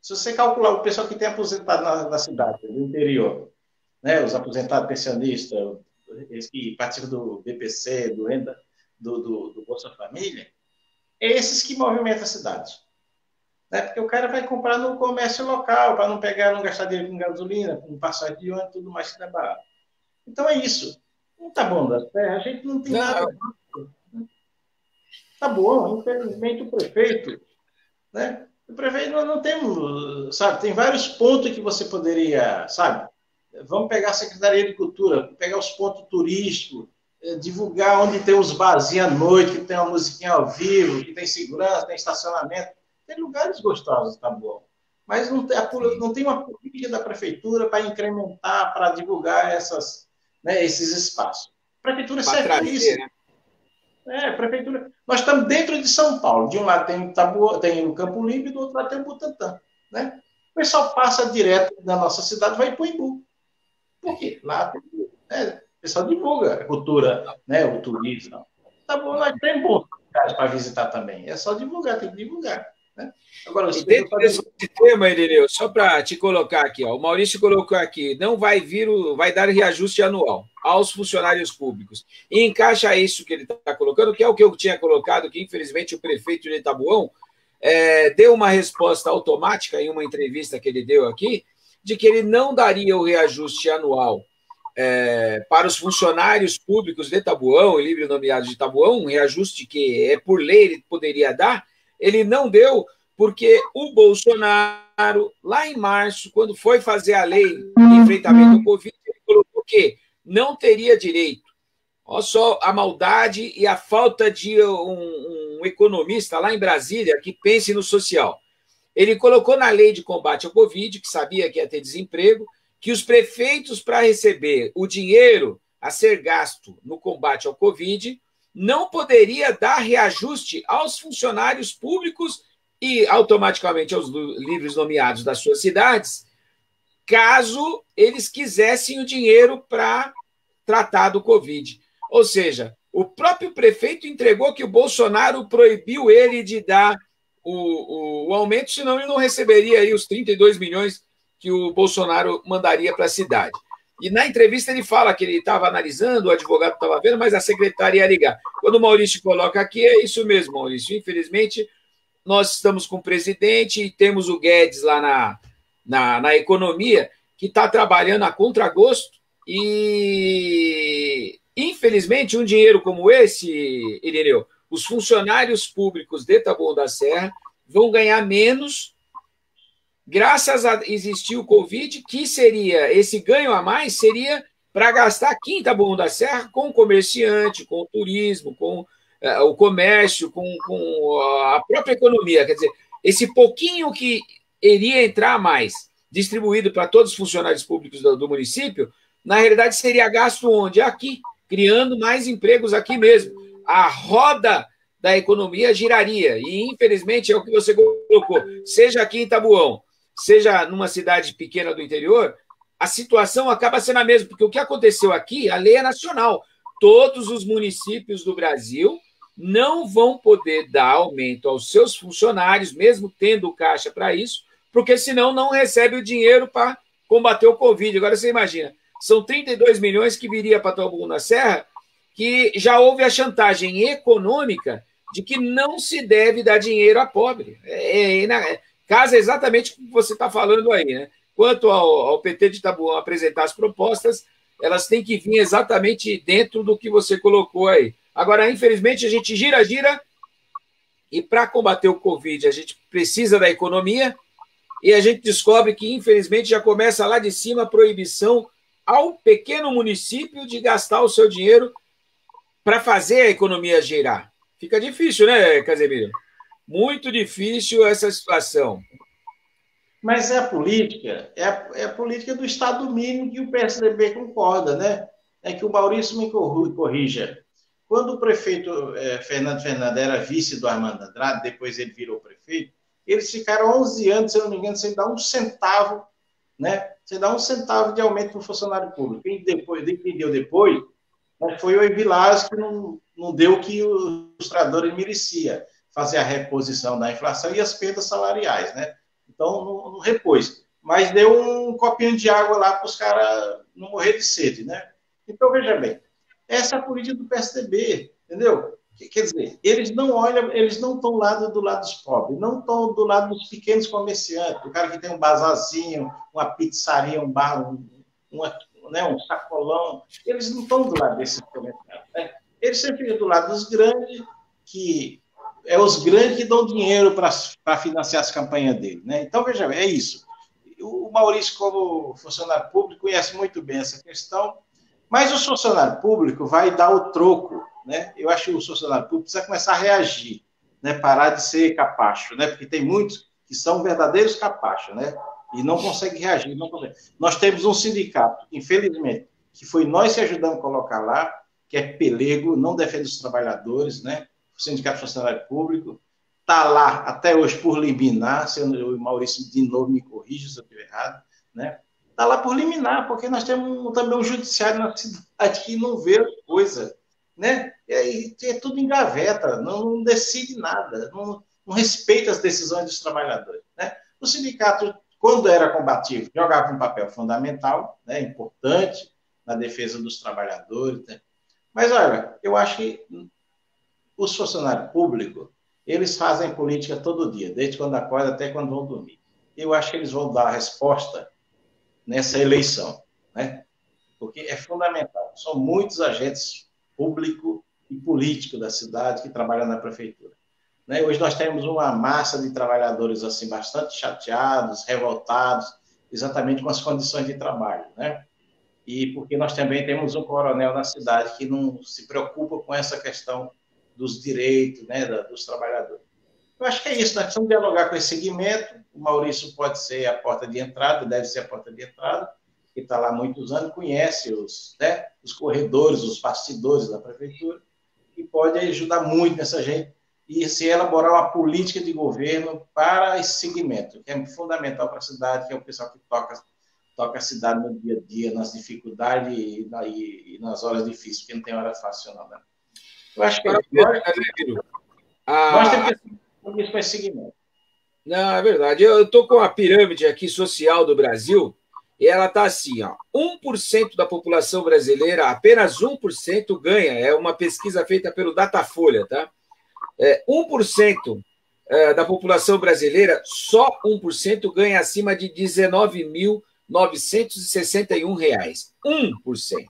Se você calcular o pessoal que tem aposentado na cidade, no interior, né? Os aposentados pensionistas, eles que participam do BPC, do Bolsa Família, é esses que movimentam a cidade. Né? Porque o cara vai comprar no comércio local, para não gastar dinheiro com gasolina, com passagem de ônibus, tudo mais que é barato. Então é isso. Não tá bom da terra, a gente não tem nada. Tá bom, infelizmente o prefeito, né? O prefeito nós não temos, sabe? Tem vários pontos que você poderia, sabe? Vamos pegar a Secretaria de Cultura, pegar os pontos turísticos, divulgar onde tem os barzinhos à noite, que tem uma musiquinha ao vivo, que tem segurança, tem estacionamento. Tem lugares gostosos, tá bom. Mas não tem uma política da prefeitura para incrementar, para divulgar esses espaços. A prefeitura serve para isso. Né? Prefeitura. Nós estamos dentro de São Paulo. De um lado tem o Campo Limpo e do outro lado tem o Butantã. Né? O pessoal passa direto da nossa cidade, vai para o Imbu. Por quê? Lá o pessoal divulga a cultura, né, o turismo. Tá bom, nós temos bons lugares para visitar também. É só divulgar, tem que divulgar. Né? Agora, E as pessoas dentro desse podem... tema, Irineu, só para te colocar aqui, ó, o Maurício colocou aqui, não vai vir, vai dar reajuste anual aos funcionários públicos. E encaixa isso que ele está colocando, que é o que eu tinha colocado, que infelizmente o prefeito de Itabuão deu uma resposta automática em uma entrevista que ele deu aqui, de que ele não daria o reajuste anual para os funcionários públicos de Itabuão e livre nomeados de Itabuão, um reajuste que é por lei ele poderia dar, ele não deu, porque o Bolsonaro, lá em março, quando foi fazer a lei de enfrentamento ao Covid, ele colocou que não teria direito. Olha só a maldade e a falta de um economista lá em Brasília que pense no social. Ele colocou na lei de combate ao Covid, que sabia que ia ter desemprego, que os prefeitos, para receber o dinheiro a ser gasto no combate ao Covid, não poderia dar reajuste aos funcionários públicos e automaticamente aos livres nomeados das suas cidades, caso eles quisessem o dinheiro para tratar do Covid. Ou seja, o próprio prefeito entregou que o Bolsonaro proibiu ele de dar o aumento, senão ele não receberia aí os 32 milhões que o Bolsonaro mandaria para a cidade. E na entrevista ele fala que ele estava analisando, o advogado estava vendo, mas a secretária ia ligar. Quando o Maurício coloca aqui, é isso mesmo, Maurício. Infelizmente, nós estamos com o presidente e temos o Guedes lá na economia, que está trabalhando a contragosto e, infelizmente, um dinheiro como esse, Irineu, os funcionários públicos de Taboão da Serra vão ganhar menos graças a existir o Covid, que seria, esse ganho a mais seria para gastar aqui em Taboão da Serra com o comerciante, com o turismo, com o comércio, com a própria economia. Quer dizer, esse pouquinho que iria entrar a mais, distribuído para todos os funcionários públicos do município, na realidade seria gasto onde? Aqui, criando mais empregos aqui mesmo. A roda da economia giraria. E, infelizmente, é o que você colocou. Seja aqui em Tabuão, seja numa cidade pequena do interior, a situação acaba sendo a mesma, porque o que aconteceu aqui, a lei é nacional. Todos os municípios do Brasil não vão poder dar aumento aos seus funcionários, mesmo tendo caixa para isso, porque senão não recebe o dinheiro para combater o Covid. Agora você imagina, são 32 milhões que viria para Taboão da Serra, que já houve a chantagem econômica de que não se deve dar dinheiro a pobre. Casa exatamente o que você está falando aí, né? Quanto ao PT de Taboão apresentar as propostas, elas têm que vir exatamente dentro do que você colocou aí. Agora, infelizmente, a gente gira, e para combater o Covid, a gente precisa da economia, e a gente descobre que, infelizmente, já começa lá de cima a proibição ao pequeno município de gastar o seu dinheiro para fazer a economia girar. Fica difícil, né, Casemiro? Muito difícil essa situação. Mas é a política do Estado mínimo que o PSDB concorda, né? É que o Maurício me corrija. Quando o prefeito Fernando Fernandes era vice do Armando Andrade, depois ele virou prefeito, eles ficaram 11 anos, se eu não me engano, sem dar um centavo, né? Sem dar um centavo de aumento para o funcionário público. Quem deu depois né, foi o Evilásio, que não deu o que os ilustradores merecia, fazer a reposição da inflação e as perdas salariais, né? Então, não repôs. Mas deu um copinho de água lá para os caras não morrer de sede, né? Então, veja bem, essa é a política do PSDB, entendeu? Quer dizer, eles não olham, eles não estão do lado dos pobres, não estão do lado dos pequenos comerciantes, do cara que tem um bazarzinho, uma pizzaria, um bar, um sacolão, eles não estão do lado desses comerciantes, né? Eles sempre ficam do lado dos grandes, que é os grandes que dão dinheiro para financiar as campanhas dele, né? Então, veja bem, é isso. O Maurício, como funcionário público, conhece muito bem essa questão, mas o funcionário público vai dar o troco, né? Eu acho que o funcionário público precisa começar a reagir, né? Parar de ser capacho, né? Porque tem muitos que são verdadeiros capachos, né? E não conseguem reagir, não conseguem. Nós temos um sindicato, infelizmente, que foi nós que ajudamos a colocar lá, que é pelego, não defende os trabalhadores, né? O Sindicato Funcionário Público, está lá até hoje por liminar, se o Maurício de novo me corrija se eu estiver errado, né? Está lá por liminar, porque nós temos também um judiciário na cidade que não vê as coisas, né? E aí é tudo em gaveta, não decide nada, não respeita as decisões dos trabalhadores, né? O sindicato, quando era combativo, jogava um papel fundamental, né, importante na defesa dos trabalhadores, né? Mas, olha, eu acho que os funcionários públicos, eles fazem política todo dia, desde quando acordam até quando vão dormir. Eu acho que eles vão dar a resposta nessa eleição, né? Porque é fundamental. São muitos agentes públicos e políticos da cidade que trabalham na prefeitura, né? Hoje nós temos uma massa de trabalhadores assim bastante chateados, revoltados, exatamente com as condições de trabalho, né? E porque nós também temos um coronel na cidade que não se preocupa com essa questão dos direitos, né, dos trabalhadores. Eu acho que é isso, nós precisamos dialogar com esse segmento. O Maurício pode ser a porta de entrada, deve ser a porta de entrada, que está lá há muitos anos, conhece né, os corredores, os bastidores da prefeitura, e pode ajudar muito nessa gente e se elaborar uma política de governo para esse segmento, que é fundamental para a cidade, que é o pessoal que toca a cidade no dia a dia, nas dificuldades e nas horas difíceis, porque não tem hora fácil, não, né? Eu acho que nós temos que ir com esse segmento. Não, é verdade. Eu estou com a pirâmide aqui social do Brasil e ela está assim, ó, 1% da população brasileira, apenas 1% ganha, é uma pesquisa feita pelo Datafolha, tá? 1% da população brasileira, só 1% ganha acima de R$ 19.961. 1%.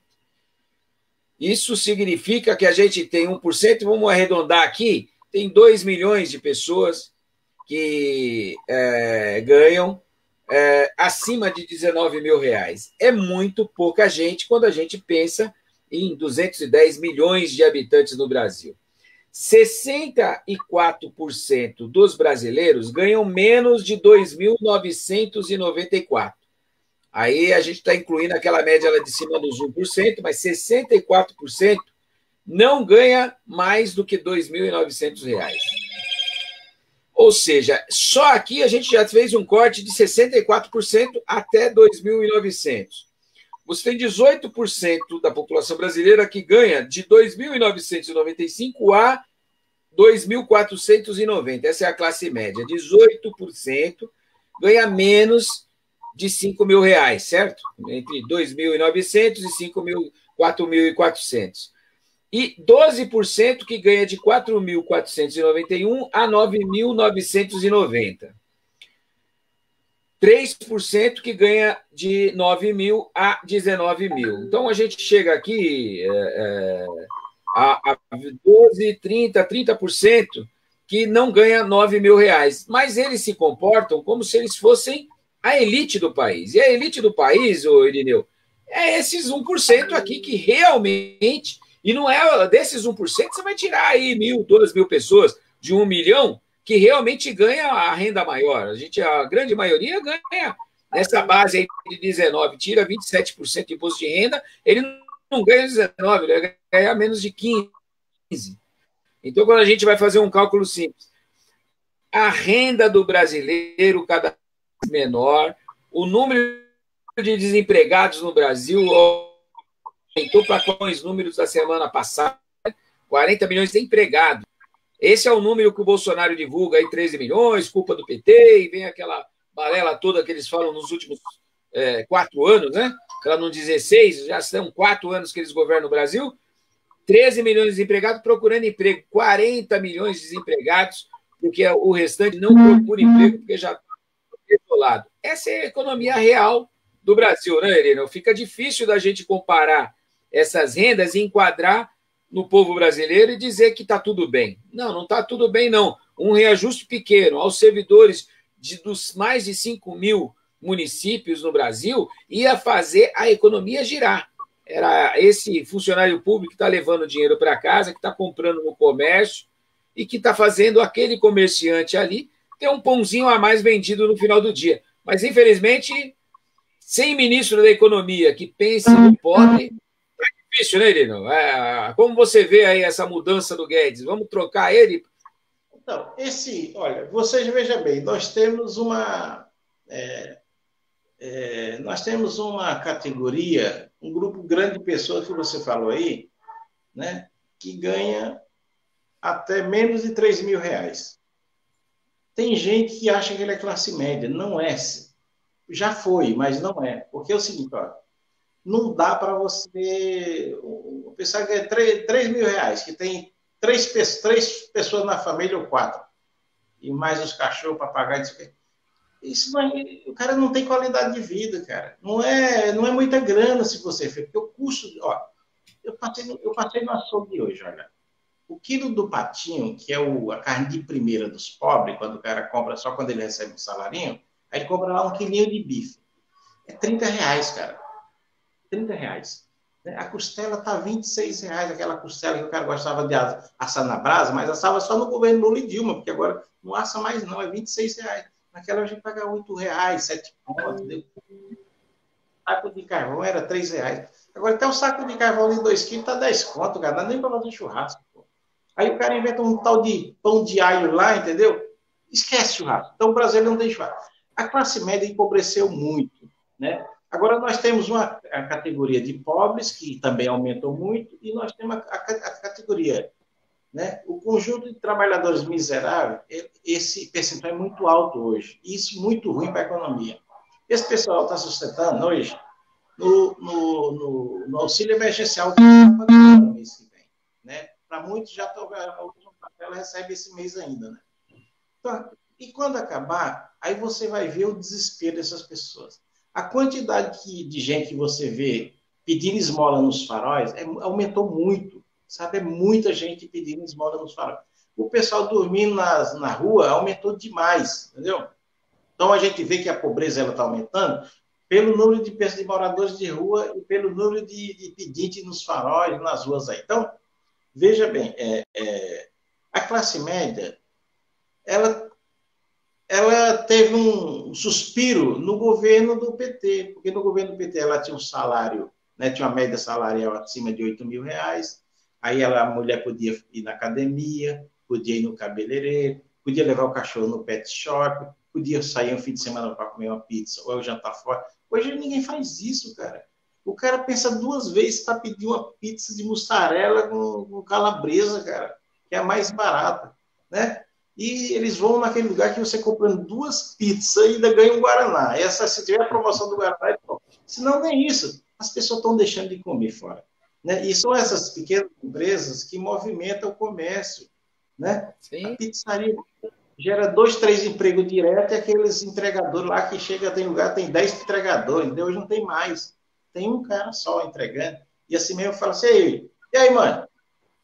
Isso significa que a gente tem 1%, vamos arredondar aqui, tem 2 milhões de pessoas que ganham acima de R$ 19 mil. É muito pouca gente quando a gente pensa em 210 milhões de habitantes no Brasil. 64% dos brasileiros ganham menos de 2.994. Aí a gente está incluindo aquela média lá de cima dos 1%, mas 64% não ganha mais do que R$ 2.900. Ou seja, só aqui a gente já fez um corte de 64% até 2.900. Você tem 18% da população brasileira que ganha de 2.995 a 2.490. Essa é a classe média. 18% ganha menos de R$ 5 mil, certo? Entre 2.900 e 4.400. E 12% que ganha de 4.491 a 9.990. 3% que ganha de 9 mil a 19 mil. Então, a gente chega aqui a 12, 30% que não ganha 9 mil reais. Mas eles se comportam como se eles fossem a elite do país. E a elite do país, ô Irineu, é esses 1% aqui que realmente... E não é desses 1%, você vai tirar aí 1.000, 2.000 pessoas de 1 milhão que realmente ganha a renda maior. A grande maioria ganha nessa base aí de 19, tira 27% de imposto de renda, ele não ganha 19, ele vai ganhar menos de 15. Então, quando a gente vai fazer um cálculo simples, a renda do brasileiro cada vez menor, o número de desempregados no Brasil aumentou para os números da semana passada, 40 milhões de empregados. Esse é o número que o Bolsonaro divulga, aí 13 milhões, culpa do PT, e vem aquela balela toda que eles falam nos últimos 4 anos, né? Para não dizer 6, já são 4 anos que eles governam o Brasil, 13 milhões de desempregados procurando emprego, 40 milhões de desempregados, porque o restante não procura emprego, porque já está isolado. Essa é a economia real do Brasil, né, Irene? Fica difícil da gente comparar essas rendas e enquadrar no povo brasileiro e dizer que está tudo bem. Não está tudo bem, não. Um reajuste pequeno aos servidores dos mais de 5 mil municípios no Brasil ia fazer a economia girar. Era esse funcionário público que está levando dinheiro para casa, que está comprando no comércio e que está fazendo aquele comerciante ali ter um pãozinho a mais vendido no final do dia. Mas, infelizmente, sem ministro da Economia que pense no pobre, é difícil, né, Irino? Como você vê aí essa mudança do Guedes? Vamos trocar ele Então, olha, vocês vejam bem, nós temos uma categoria, um grupo grande de pessoas que você falou aí, né, que ganha até menos de R$ 3.000. Tem gente que acha que ele é classe média. Não é. Já foi, mas não é. Porque é o seguinte, ó, não dá para você... O pessoal ganha R$ 3.000, que tem três pessoas na família ou quatro, e mais os cachorros para pagar isso. Isso não é, o cara não tem qualidade de vida, cara. Não é muita grana se você fez. Porque o custo... Ó, eu passei no açougue hoje, olha. O quilo do patinho, que é a carne de primeira dos pobres, quando o cara compra só quando ele recebe um salarinho, aí ele compra lá um quilinho de bife. É R$ 30, cara. R$ 30. A costela tá R$ 26, aquela costela que o cara gostava de assar na brasa, mas assava só no governo Lula e Dilma, porque agora não assa mais não, é R$ 26. Naquela a gente paga R$ 8, 7 contos. O saco de carvão era R$ 3. Agora até o saco de carvão de 2 quilos tá 10 conto, cara. Não dá nem para fazer churrasco. Aí o cara inventa um tal de pão de alho lá, entendeu? Esquece churrasco. Então o brasileiro não tem churrasco. A classe média empobreceu muito, né? Agora nós temos a categoria de pobres, que também aumentou muito, e nós temos a categoria, né? O conjunto de trabalhadores miseráveis, esse percentual é muito alto hoje. E isso é muito ruim para a economia. Esse pessoal está sustentando hoje no auxílio emergencial do mês que vem, né? Para muitos já a última tabela recebe esse mês ainda, né? Então, e quando acabar, aí você vai ver o desespero dessas pessoas. A quantidade de gente que você vê pedindo esmola nos faróis aumentou muito, sabe? É muita gente pedindo esmola nos faróis. O pessoal dormindo na rua aumentou demais, entendeu? Então a gente vê que a pobreza está aumentando pelo número de moradores de rua e pelo número de pedintes nos faróis, nas ruas aí. Então, veja bem, a classe média, ela teve um suspiro no governo do PT, porque no governo do PT ela tinha um salário, né, tinha uma média salarial acima de R$ 8.000, aí a mulher podia ir na academia, podia ir no cabeleireiro, podia levar o cachorro no pet shop, podia sair um fim de semana para comer uma pizza ou jantar fora. Hoje ninguém faz isso, cara. O cara pensa 2 vezes para pedir uma pizza de mussarela com calabresa, cara, que é a mais barata, né? E eles vão naquele lugar que você comprando 2 pizzas e ainda ganha um Guaraná. Se tiver a promoção do Guaraná, é bom. Senão nem isso. As pessoas estão deixando de comer fora, né? E são essas pequenas empresas que movimentam o comércio, né? Sim. A pizzaria gera 2, 3 empregos diretos e aqueles entregadores lá que chega, tem lugar, tem 10 entregadores, entendeu? Hoje não tem mais. Tem um cara só entregando. E assim mesmo eu falo assim, e aí, mano?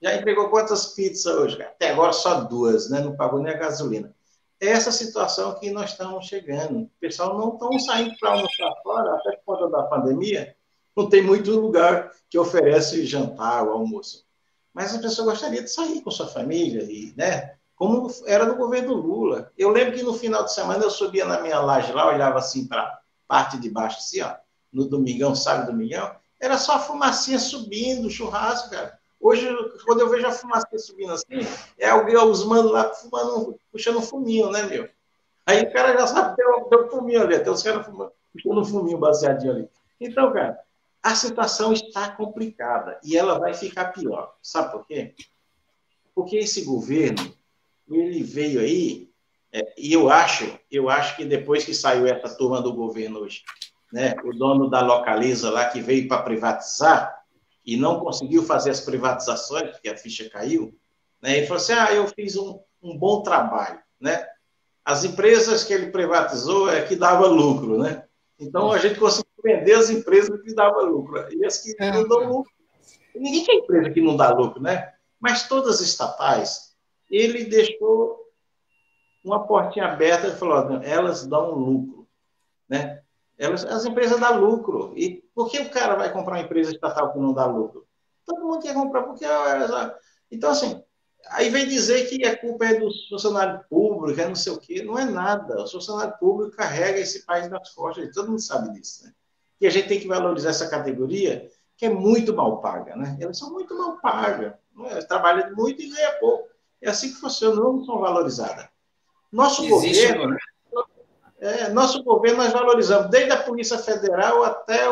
Já entregou quantas pizzas hoje, cara? Até agora só 2, né? Não pagou nem a gasolina. É essa situação que nós estamos chegando. O pessoal não está saindo para almoçar fora, até por conta da pandemia, não tem muito lugar que oferece jantar ou almoço. Mas a pessoa gostaria de sair com sua família, e, né? Como era no governo Lula. Eu lembro que no final de semana eu subia na minha laje lá, olhava assim para a parte de baixo, assim, ó, no domingão, sabe, domingão, era só a fumacinha subindo, churrasco, cara. Hoje, quando eu vejo a fumaça subindo assim, é alguém, os manos lá fumando, puxando um fuminho, né, meu? Aí o cara já sabe que tem um fuminho ali, até os caras puxando um fuminho baseadinho ali. Então, cara, a situação está complicada e ela vai ficar pior. Sabe por quê? Porque esse governo, ele veio aí, e eu acho que depois que saiu essa turma do governo hoje, né, o dono da Localiza lá que veio para privatizar, e não conseguiu fazer as privatizações, porque a ficha caiu, né? Ele falou assim, eu fiz um bom trabalho, né? As empresas que ele privatizou que dava lucro, né? Então, a gente conseguiu vender as empresas que davam lucro. E as que não dão lucro. Ninguém quer empresa que não dá lucro, né? Mas todas as estatais, ele deixou uma portinha aberta e falou, elas dão lucro, né? As empresas dão lucro. E por que o cara vai comprar uma empresa estatal que não dá lucro? Todo mundo quer comprar porque... Então, assim, aí vem dizer que a culpa é dos funcionários públicos, não sei o quê. Não é nada. O funcionário público carrega esse país nas costas. Todo mundo sabe disso, né? E a gente tem que valorizar essa categoria que é muito mal paga, né? Elas são muito mal pagas. Trabalham muito e ganham pouco. É assim que funciona, não são valorizadas. Nosso Existe, governo, nosso governo nós valorizamos, desde a Polícia Federal até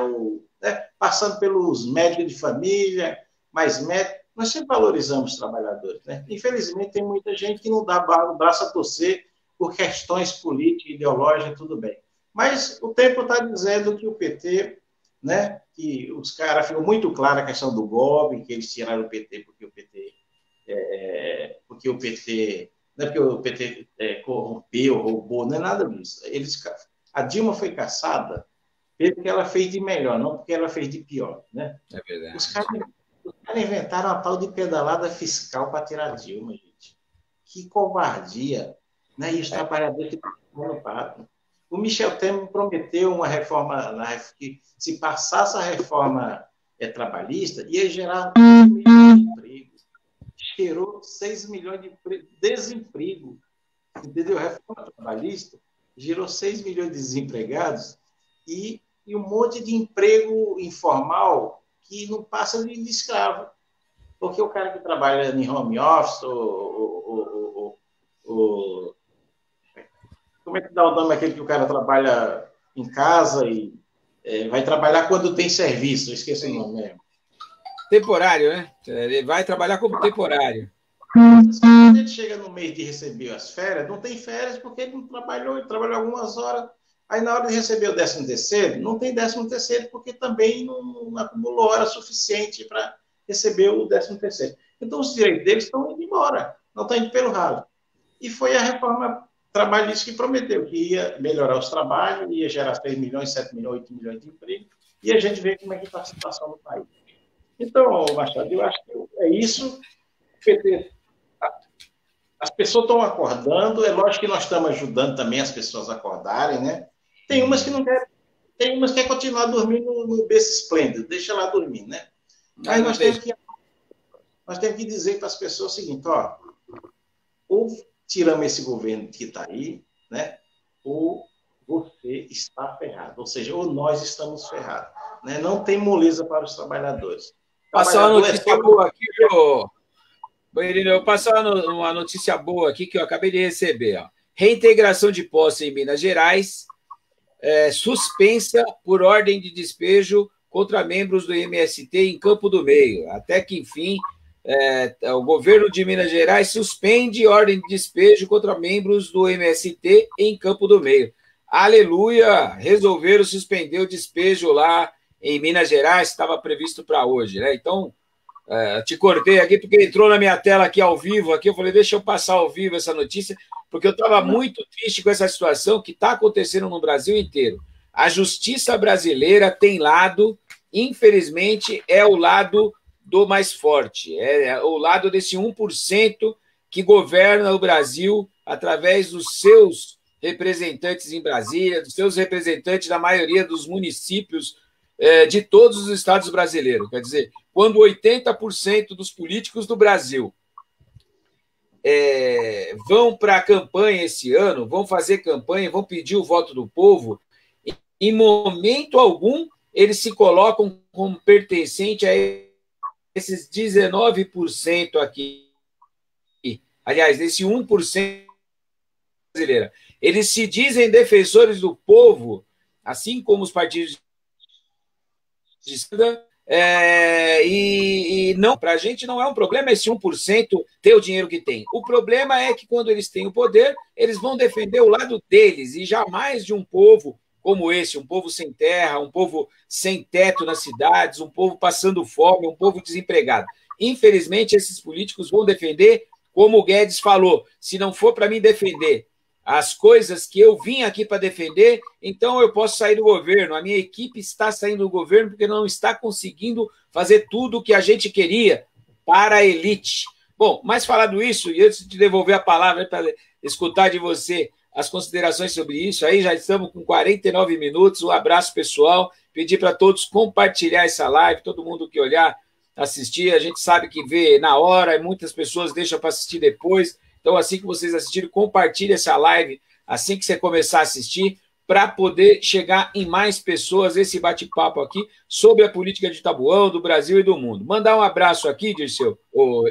passando pelos médicos de família, mais médicos, nós sempre valorizamos os trabalhadores. Né? Infelizmente, tem muita gente que não dá o braço a torcer por questões políticas, ideológicas, tudo bem. Mas o tempo está dizendo que o PT, né, que os caras, ficou muito clara a questão do golpe, que eles tiraram o PT porque o PT não é porque o PT corrompeu, roubou, não é nada disso. A Dilma foi caçada pelo que ela fez de melhor, não porque ela fez de pior. Né? É verdade. Os caras inventaram a tal de pedalada fiscal para tirar a Dilma, gente. Que covardia. Né? E os trabalhadores que estão no pato. O Michel Temer prometeu uma reforma, que se passasse a reforma trabalhista, ia gerar 1 milhão de empregos. Gerou 6 milhões de desemprego. Entendeu? A reforma trabalhista gerou 6 milhões de desempregados e um monte de emprego informal que não passa de escravo. Porque o cara que trabalha em home office, como é que dá o nome aquele que o cara trabalha em casa e vai trabalhar quando tem serviço? Eu esqueci o nome mesmo. Temporário, né? Ele vai trabalhar como temporário. Quando ele chega no mês de receber as férias, não tem férias porque ele não trabalhou, ele trabalhou algumas horas. Aí, na hora de receber o 13º, não tem 13º porque também não acumulou hora suficiente para receber o 13º. Então, os direitos deles estão indo embora, não estão indo pelo ralo. E foi a reforma trabalhista que prometeu que ia melhorar os trabalhos, ia gerar 6 milhões, 7 milhões, 8 milhões de empregos, e a gente vê como é que está a situação do país. Então, Machado, eu acho que é isso. As pessoas estão acordando, é lógico que nós estamos ajudando também as pessoas a acordarem, né? Tem umas que não querem, tem umas que querem continuar dormindo no berço esplêndido, deixa lá dormir, né? Mas nós temos que dizer para as pessoas o seguinte, ó, ou tiramos esse governo que está aí, né? Ou você está ferrado, ou seja, ou nós estamos ferrados, né? Não tem moleza para os trabalhadores. Passar uma notícia boa aqui, eu passar uma notícia boa aqui que eu acabei de receber. Ó. Reintegração de posse em Minas Gerais suspensa por ordem de despejo contra membros do MST em Campo do Meio. Até que, enfim, o governo de Minas Gerais suspende ordem de despejo contra membros do MST em Campo do Meio. Aleluia! Resolveram suspender o despejo lá em Minas Gerais, estava previsto para hoje, né? Então, te cortei aqui porque entrou na minha tela aqui ao vivo, aqui eu falei, deixa eu passar ao vivo essa notícia, porque eu estava muito triste com essa situação que está acontecendo no Brasil inteiro. A justiça brasileira tem lado, infelizmente, é o lado do mais forte, é o lado desse 1% que governa o Brasil através dos seus representantes em Brasília, dos seus representantes na maioria dos municípios de todos os estados brasileiros. Quer dizer, quando 80% dos políticos do Brasil vão para a campanha esse ano, vão fazer campanha, vão pedir o voto do povo, em momento algum eles se colocam como pertencente a esses 19% aqui. Aliás, desse 1% brasileira. Eles se dizem defensores do povo, assim como os partidos de esquerda, e não, para a gente não é um problema esse 1% ter o dinheiro que tem. O problema é que quando eles têm o poder, eles vão defender o lado deles e jamais de um povo como esse, um povo sem terra, um povo sem teto nas cidades, um povo passando fome, um povo desempregado. Infelizmente, esses políticos vão defender, como o Guedes falou, se não for para mim defender as coisas que eu vim aqui para defender, então eu posso sair do governo. A minha equipe está saindo do governo porque não está conseguindo fazer tudo o que a gente queria para a elite. Bom, mas falado isso, e antes de devolver a palavra para escutar de você as considerações sobre isso, aí já estamos com 49 minutos, um abraço pessoal, pedir para todos compartilhar essa live, todo mundo que olhar, assistir, a gente sabe que vê na hora, muitas pessoas deixam para assistir depois. Então, assim que vocês assistirem, compartilhe essa live assim que você começar a assistir, para poder chegar em mais pessoas esse bate-papo aqui sobre a política de Taboão, do Brasil e do mundo. Mandar um abraço aqui, Dirceu,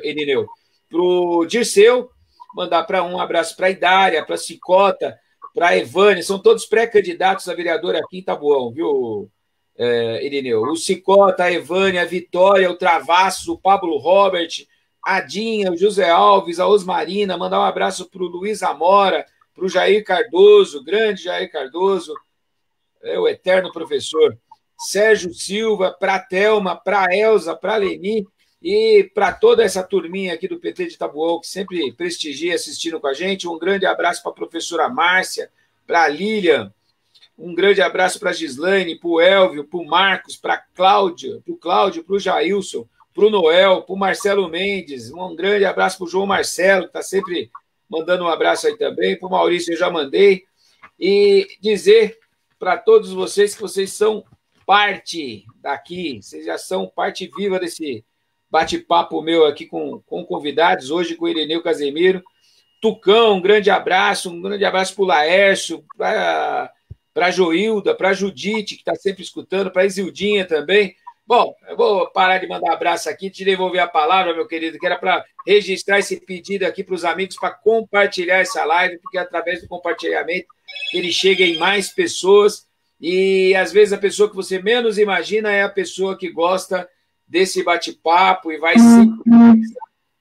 Enineu, para o Dirceu, mandar um abraço para a Idária, para a Cicota, para a Evânia, são todos pré-candidatos a vereador aqui em Taboão, viu, Irineu? O Cicota, a Evânia, a Vitória, o Travassos, o Pablo Robert, a Dinha, o José Alves, a Osmarina, mandar um abraço para o Luiz Amora, para o Jair Cardoso, grande Jair Cardoso, o eterno professor, Sérgio Silva, para a Thelma, para a Elza, para a Leni e para toda essa turminha aqui do PT de Taboão, que sempre prestigia assistindo com a gente. Um grande abraço para a professora Márcia, para a Lilian, um grande abraço para a Gislaine, para o Elvio, para o Marcos, para a Cláudia, para o Cláudio, para o Jailson, para o Noel, para o Marcelo Mendes, um grande abraço para o João Marcelo, que está sempre mandando um abraço aí também, para o Maurício eu já mandei, e dizer para todos vocês que vocês são parte daqui, vocês já são parte viva desse bate-papo meu aqui com convidados, hoje com o Irineu Casemiro. Tucão, um grande abraço para o Laércio, para a Joilda, para a Judite, que está sempre escutando, para a Isildinha também. Bom, eu vou parar de mandar abraço aqui, te devolver a palavra, meu querido, que era para registrar esse pedido aqui para os amigos, para compartilhar essa live, porque através do compartilhamento ele chega em mais pessoas e, às vezes, a pessoa que você menos imagina é a pessoa que gosta desse bate-papo e vai sempre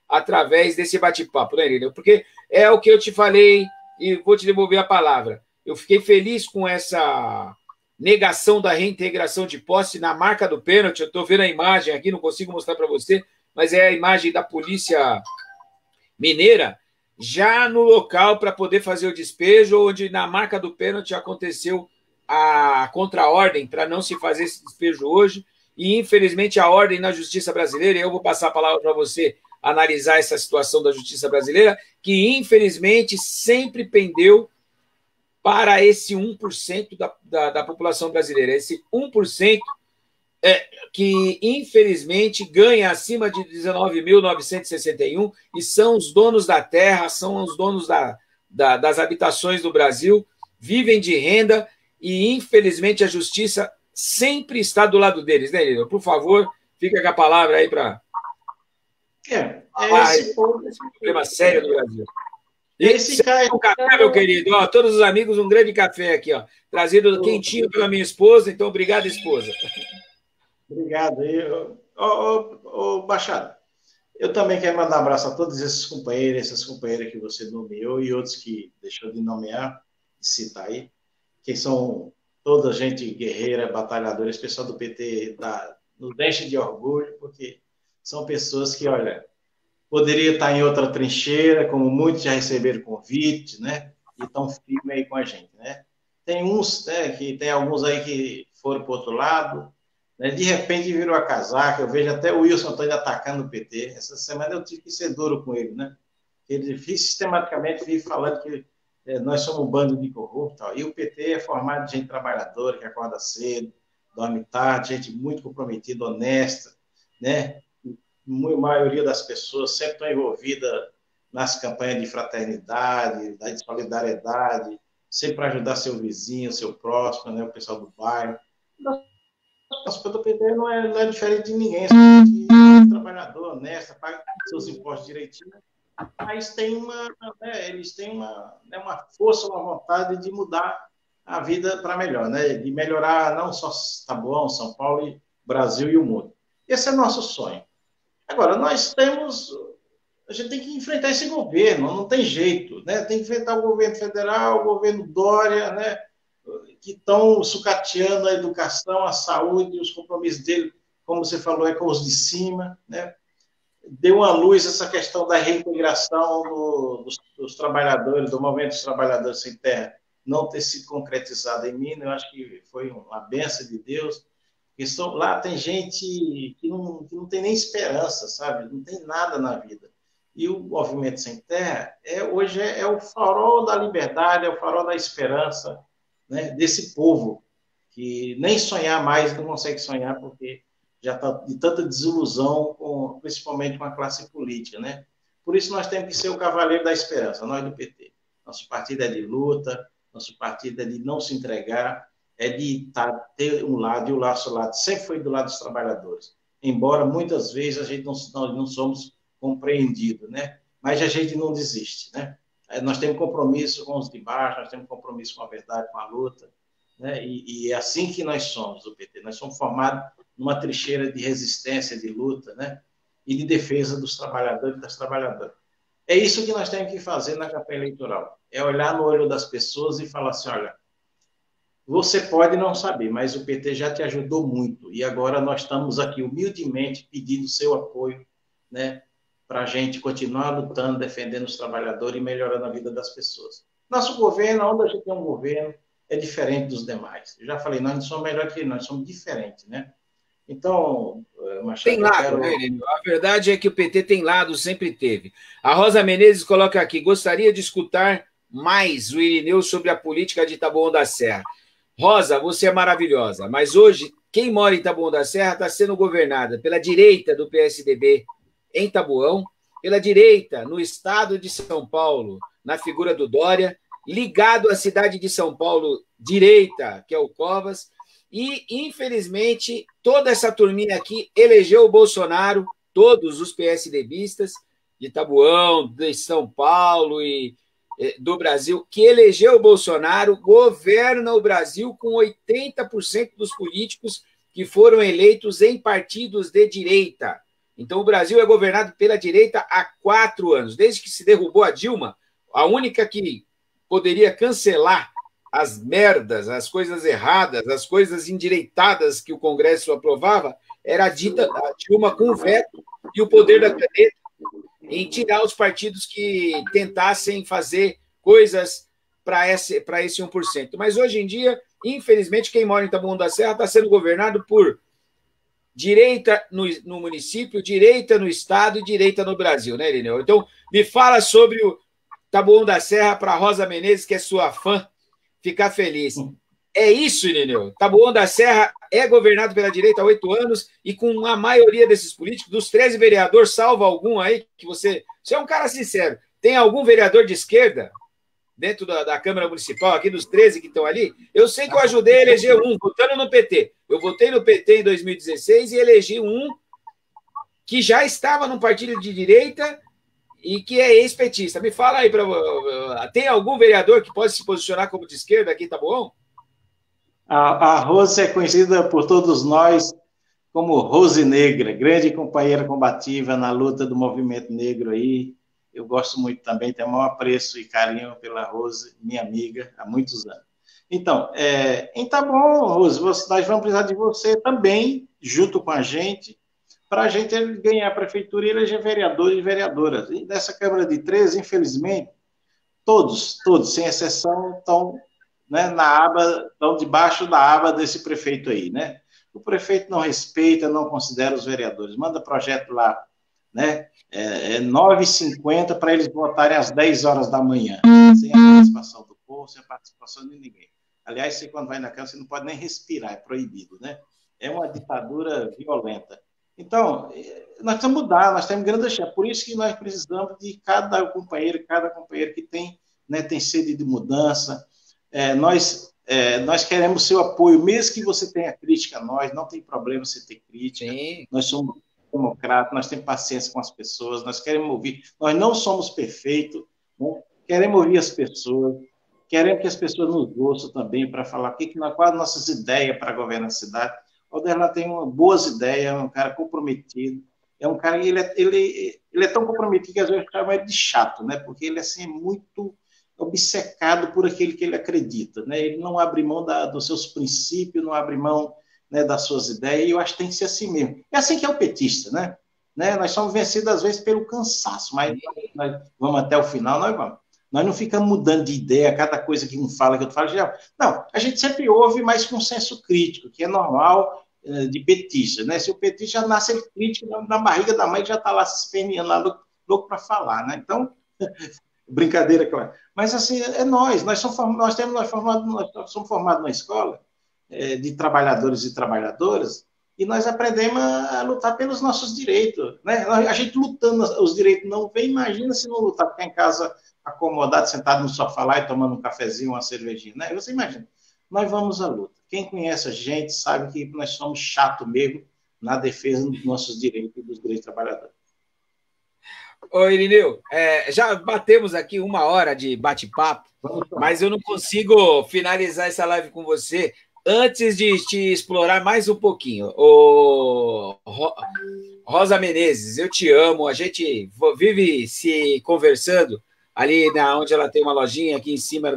através desse bate-papo, né, Irina? Porque é o que eu te falei e vou te devolver a palavra. Eu fiquei feliz com essa negação da reintegração de posse na marca do pênalti. Eu estou vendo a imagem aqui, não consigo mostrar para você, mas é a imagem da Polícia Mineira, já no local para poder fazer o despejo, onde na marca do pênalti aconteceu a contra-ordem para não se fazer esse despejo hoje, e infelizmente a ordem na justiça brasileira, e eu vou passar a palavra para você analisar essa situação da justiça brasileira, que infelizmente sempre pendeu para esse 1% da população brasileira. Esse 1% que, infelizmente, ganha acima de 19.961 e são os donos da terra, são os donos das habitações do Brasil, vivem de renda e, infelizmente, a justiça sempre está do lado deles, né, Lino? Por favor, fica com a palavra aí para esse problema sério do Brasil. Esse cara... um café, meu querido. Ó, todos os amigos, um grande café aqui, ó, trazido quentinho pela minha esposa. Então, obrigado, esposa. Obrigado. Baixado, eu também quero mandar um abraço a todos esses companheiros, essas companheiras que você nomeou e outros que deixou de nomear, de citar aí, que são toda gente guerreira, batalhadora, esse pessoal do PT nos deixa de orgulho, porque são pessoas que, olha, poderia estar em outra trincheira, como muitos já receberam convite, né? E estão firmes aí com a gente, né? Tem uns, né, tem alguns aí que foram para o outro lado, né? De repente virou a casaca. Eu vejo até o Wilson Antônio atacando o PT. Essa semana eu tive que ser duro com ele, né? Ele sistematicamente vive falando que nós somos um bando de corruptos, tal. E o PT é formado de gente trabalhadora, que acorda cedo, dorme tarde, gente muito comprometida, honesta, né? A maioria das pessoas sempre estão envolvidas nas campanhas de fraternidade, de solidariedade, sempre para ajudar seu vizinho, seu próximo, né, o pessoal do bairro. Nossa, o PT não é diferente de ninguém, é trabalhador, honesto, paga seus impostos direitinho, mas eles têm uma força, uma vontade de mudar a vida para melhor, né, de melhorar não só Taboão, São Paulo, Brasil e o mundo. Esse é nosso sonho. Agora, a gente tem que enfrentar esse governo, não tem jeito, né? Tem que enfrentar o governo federal, o governo Dória, né? Que estão sucateando a educação, a saúde, os compromissos dele, como você falou, é com os de cima, né? Deu uma luz essa questão da reintegração dos trabalhadores, do movimento dos trabalhadores sem terra, não ter sido concretizado em Minas, eu acho que foi uma bênção de Deus. Lá tem gente que não tem nem esperança, sabe? Não tem nada na vida. E o Movimento Sem Terra hoje é o farol da liberdade, é o farol da esperança, né, desse povo, que nem sonhar mais não consegue sonhar, porque já está de tanta desilusão, principalmente com a classe política, né? Por isso nós temos que ser o cavaleiro da esperança, nós do PT. Nosso partido é de luta, nosso partido é de não se entregar, é de ter um lado, e o nosso lado sempre foi do lado dos trabalhadores. Embora, muitas vezes, nós não somos compreendido, né? Mas a gente não desiste, né? Nós temos compromisso com os de baixo, nós temos compromisso com a verdade, com a luta, né? E é assim que nós somos, o PT. Nós somos formados numa trincheira de resistência, de luta, né? E de defesa dos trabalhadores e das trabalhadoras. É isso que nós temos que fazer na campanha eleitoral. É olhar no olho das pessoas e falar assim, olha, você pode não saber, mas o PT já te ajudou muito. E agora nós estamos aqui humildemente pedindo seu apoio, né, para a gente continuar lutando, defendendo os trabalhadores e melhorando a vida das pessoas. Nosso governo, onde a gente tem um governo, é diferente dos demais. Eu já falei, nós não somos melhor que eles, nós somos diferentes, né? Então, Tem Machado, eu lado, quero... né, Irineu? A verdade é que o PT tem lado, sempre teve. A Rosa Menezes coloca aqui, gostaria de escutar mais o Irineu sobre a política de Taboão da Serra. Rosa, você é maravilhosa, mas hoje quem mora em Taboão da Serra está sendo governada pela direita do PSDB em Taboão, pela direita no estado de São Paulo, na figura do Dória, ligado à cidade de São Paulo, direita, que é o Covas, e, infelizmente, toda essa turminha aqui elegeu o Bolsonaro, todos os PSDBistas de Taboão, de São Paulo e do Brasil, que elegeu o Bolsonaro, governa o Brasil com 80% dos políticos que foram eleitos em partidos de direita. Então, o Brasil é governado pela direita há 4 anos. Desde que se derrubou a Dilma, a única que poderia cancelar as merdas, as coisas erradas, as coisas endireitadas que o Congresso aprovava, era a Dilma com o veto e o poder da caneta em tirar os partidos que tentassem fazer coisas para esse 1%. Mas hoje em dia, infelizmente, quem mora em Taboão da Serra está sendo governado por direita no município, direita no estado e direita no Brasil, né, Irineu? Então, me fala sobre o Taboão da Serra para a Rosa Menezes, que é sua fã, ficar feliz. É isso, Irineu. Taboão da Serra é governado pela direita há 8 anos e com a maioria desses políticos, dos 13 vereadores, salva algum aí que você é um cara sincero. Tem algum vereador de esquerda dentro da Câmara Municipal, aqui dos 13 que estão ali? Eu sei que eu ajudei a eleger um, votando no PT. Eu votei no PT em 2016 e elegi um que já estava num partido de direita e que é ex-petista. Me fala aí, tem algum vereador que pode se posicionar como de esquerda aqui em Taboão? A Rose é conhecida por todos nós como Rose Negra, grande companheira combativa na luta do movimento negro aí. Eu gosto muito também, tenho o maior apreço e carinho pela Rose, minha amiga, há muitos anos. Então, tá bom, Rose, nós vamos precisar de você também, junto com a gente, para a gente ganhar a prefeitura e eleger vereadores e vereadoras. E dessa Câmara de 13, infelizmente, todos, sem exceção, estão, né, estão debaixo da aba desse prefeito aí, né? O prefeito não respeita, não considera os vereadores, manda projeto lá, né? 9h50 para eles votarem às 10 horas da manhã, sem a participação do povo, sem a participação de ninguém. Aliás, você quando vai na Câmara, você não pode nem respirar, é proibido, né? É uma ditadura violenta. Então, nós precisamos mudar, nós temos grande chance. Por isso que nós precisamos de cada companheiro que tem, né, tem sede de mudança. Nós queremos seu apoio, mesmo que você tenha crítica a nós, não tem problema você ter crítica. Sim. Nós somos democratas, nós temos paciência com as pessoas, nós queremos ouvir. Nós não somos perfeitos, né? Queremos ouvir as pessoas, queremos que as pessoas nos ouçam também para falar quais as nossas ideias para governar a cidade. O Alderlan tem boas ideias, é um cara comprometido, é um cara, ele é tão comprometido que às vezes chama ele de chato, né? Porque ele assim, é muito obcecado por aquilo que ele acredita, né? Ele não abre mão dos seus princípios, não abre mão, né, das suas ideias, e eu acho que tem que ser assim mesmo. É assim que é o petista, né? Nós somos vencidos às vezes pelo cansaço, mas nós vamos até o final, nós vamos. Nós não ficamos mudando de ideia, cada coisa que um fala, que outro fala. Não, a gente sempre ouve, mas com senso crítico, que é normal de petista, né? Se o petista já nasce crítico na barriga da mãe, já está lá se esperneando, lá louco para falar, né? Então, brincadeira, claro. Mas, assim, nós somos formados na escola de trabalhadores e trabalhadoras, e nós aprendemos a lutar pelos nossos direitos, né? A gente lutando os direitos não vem, imagina se não lutar, ficar em casa acomodado, sentado no sofá lá e tomando um cafezinho, uma cervejinha, né? Você imagina. Nós vamos à luta. Quem conhece a gente sabe que nós somos chatos mesmo na defesa dos nossos direitos e dos direitos trabalhadores. Ô, Irineu, já batemos aqui 1 hora de bate-papo, mas eu não consigo finalizar essa live com você antes de te explorar mais um pouquinho. Rosa Menezes, eu te amo. A gente vive se conversando ali onde ela tem uma lojinha aqui em cima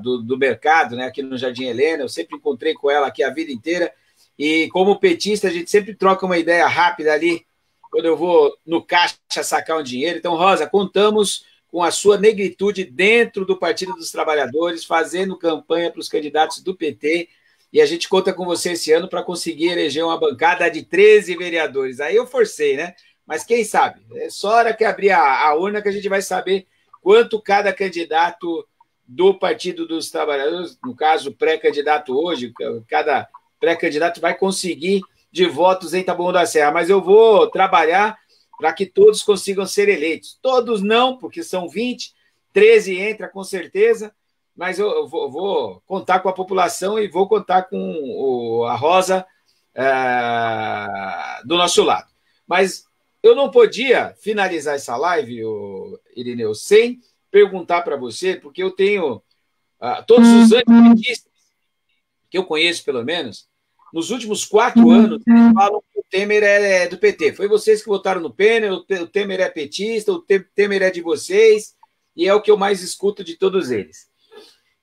do mercado, né, aqui no Jardim Helena. Eu sempre encontrei com ela aqui a vida inteira. E como petista, a gente sempre troca uma ideia rápida ali quando eu vou no caixa sacar um dinheiro. Então, Rosa, contamos com a sua negritude dentro do Partido dos Trabalhadores, fazendo campanha para os candidatos do PT, e a gente conta com você esse ano para conseguir eleger uma bancada de 13 vereadores. Aí eu forcei, né? Mas quem sabe? É só hora que abrir a urna que a gente vai saber quanto cada candidato do Partido dos Trabalhadores, no caso, pré-candidato hoje, cada pré-candidato vai conseguir de votos em Taboão da Serra, mas eu vou trabalhar para que todos consigam ser eleitos. Todos não, porque são 20, 13 entra com certeza, mas eu vou contar com a população e vou contar com a Rosa do nosso lado. Mas eu não podia finalizar essa live, Irineu, sem perguntar para você, porque eu tenho todos os antipetistas que eu conheço, pelo menos, nos últimos 4 anos, eles falam que o Temer é do PT. Foi vocês que votaram no Temer, o Temer é petista, o Temer é de vocês, e é o que eu mais escuto de todos eles.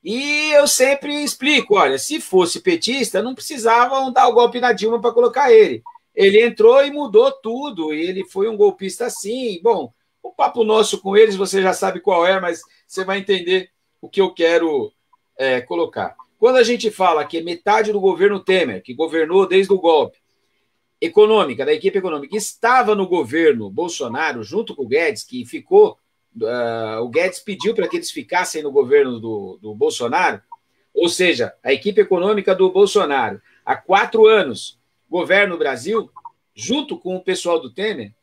E eu sempre explico, olha, se fosse petista, não precisavam dar o golpe na Dilma para colocar ele. Ele entrou e mudou tudo, e ele foi um golpista sim. Bom, o papo nosso com eles, você já sabe qual é, mas você vai entender o que eu quero colocar. Quando a gente fala que metade do governo Temer, que governou desde o golpe, econômica, da equipe econômica, estava no governo Bolsonaro, junto com o Guedes, que ficou, o Guedes pediu para que eles ficassem no governo do Bolsonaro, ou seja, a equipe econômica do Bolsonaro, há 4 anos, governa o Brasil, junto com o pessoal do Temer,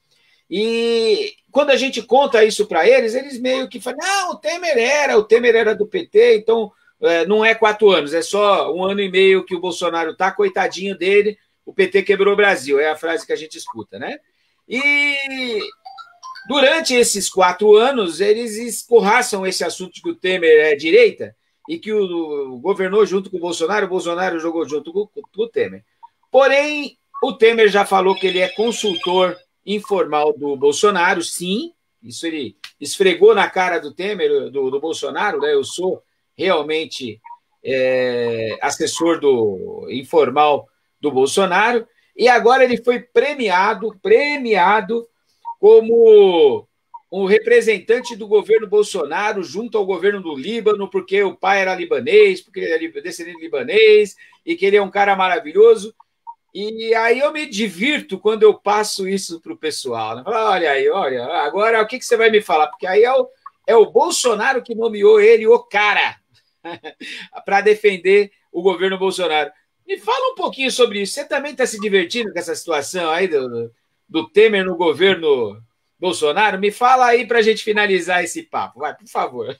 e quando a gente conta isso para eles, eles meio que falam, não, o Temer era do PT, então não é 4 anos, é só 1 ano e meio que o Bolsonaro está, coitadinho dele, o PT quebrou o Brasil, é a frase que a gente escuta, né? E durante esses 4 anos, eles escorraçam esse assunto de que o Temer é direita e que o governou junto com o Bolsonaro jogou junto com o Temer. Porém, o Temer já falou que ele é consultor informal do Bolsonaro, sim, isso ele esfregou na cara do Temer, do Bolsonaro, né? Eu sou realmente assessor informal do Bolsonaro, e agora ele foi premiado como um representante do governo Bolsonaro junto ao governo do Líbano, porque o pai era libanês, porque ele é descendente libanês, e que ele é um cara maravilhoso. E aí eu me divirto quando eu passo isso para o pessoal. Né? Olha, agora o que você vai me falar? Porque aí é o Bolsonaro que nomeou ele, o cara, para defender o Bolsonaro. Me fala um pouquinho sobre isso. Você também está se divertindo com essa situação aí do Temer no governo Bolsonaro? Me fala aí para a gente finalizar esse papo. Vai, por favor.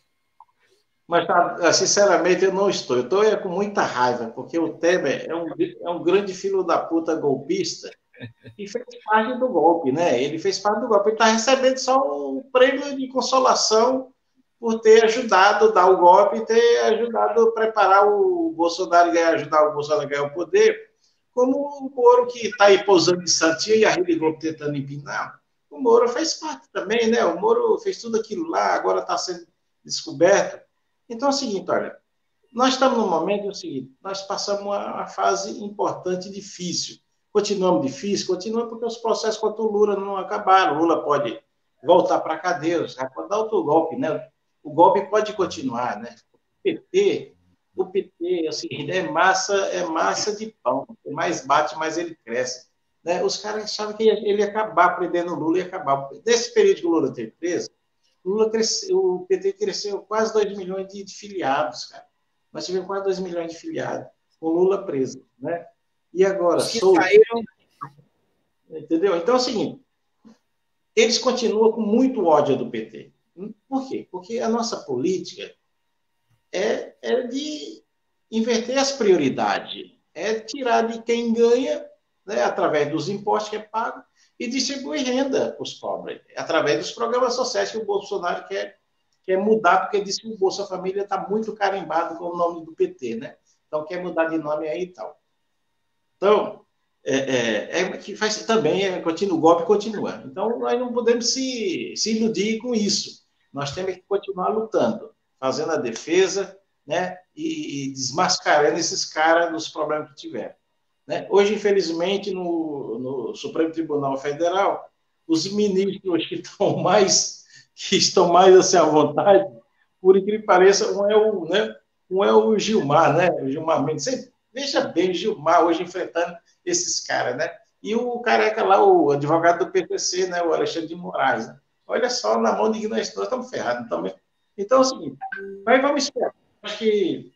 Mas, sinceramente, eu não estou. Eu estou com muita raiva, porque o Temer é um grande filho da puta golpista e fez parte do golpe, né? Ele fez parte do golpe. Ele está recebendo só um prêmio de consolação por ter ajudado a dar o golpe e ter ajudado a preparar o Bolsonaro e ajudar o Bolsonaro a ganhar o poder, como o Moro, que está aí pousando em Santinha e a Rede Globo tentando empinar. O Moro fez parte também, né? O Moro fez tudo aquilo lá, agora está sendo descoberto. Então é o seguinte, olha, nós estamos num momento, nós passamos uma fase importante e difícil. Continuamos porque os processos contra o Lula não acabaram. O Lula pode voltar para a cadeia, já pode dar outro golpe, né? O golpe pode continuar, né? O PT assim, é massa de pão. Quanto mais bate, mais ele cresce. Né? Os caras achavam que ele ia acabar prendendo o Lula e acabar. Nesse período que o Lula teve preso, o PT cresceu quase 2 milhões de filiados, cara. Nós tivemos quase 2 milhões de filiados, com o Lula preso, né? E agora, saíram... Entendeu? Então é o seguinte, eles continuam com muito ódio do PT. Por quê? Porque a nossa política é de inverter as prioridades, é tirar de quem ganha, né, através dos impostos que é pago, e distribui renda para os pobres, através dos programas sociais que o Bolsonaro quer mudar, porque disse que o Bolsa Família está muito carimbado com o nome do PT, né? Então, quer mudar de nome aí e tal. Então, que faz também, o golpe continua. Então, nós não podemos se iludir com isso. Nós temos que continuar lutando, fazendo a defesa, né? E desmascarando esses caras dos problemas que tiveram. Né? Hoje, infelizmente, no Supremo Tribunal Federal, os ministros que estão mais assim, à vontade, por incrível que pareça, um é o Gilmar, né? O Gilmar Mendes. Você veja bem o Gilmar hoje enfrentando esses caras, né? E o careca lá, o advogado do PPC, né? O Alexandre de Moraes. Né? Olha só, na mão de que nós estamos ferrados também. Então é o seguinte, mas vamos esperar. Acho que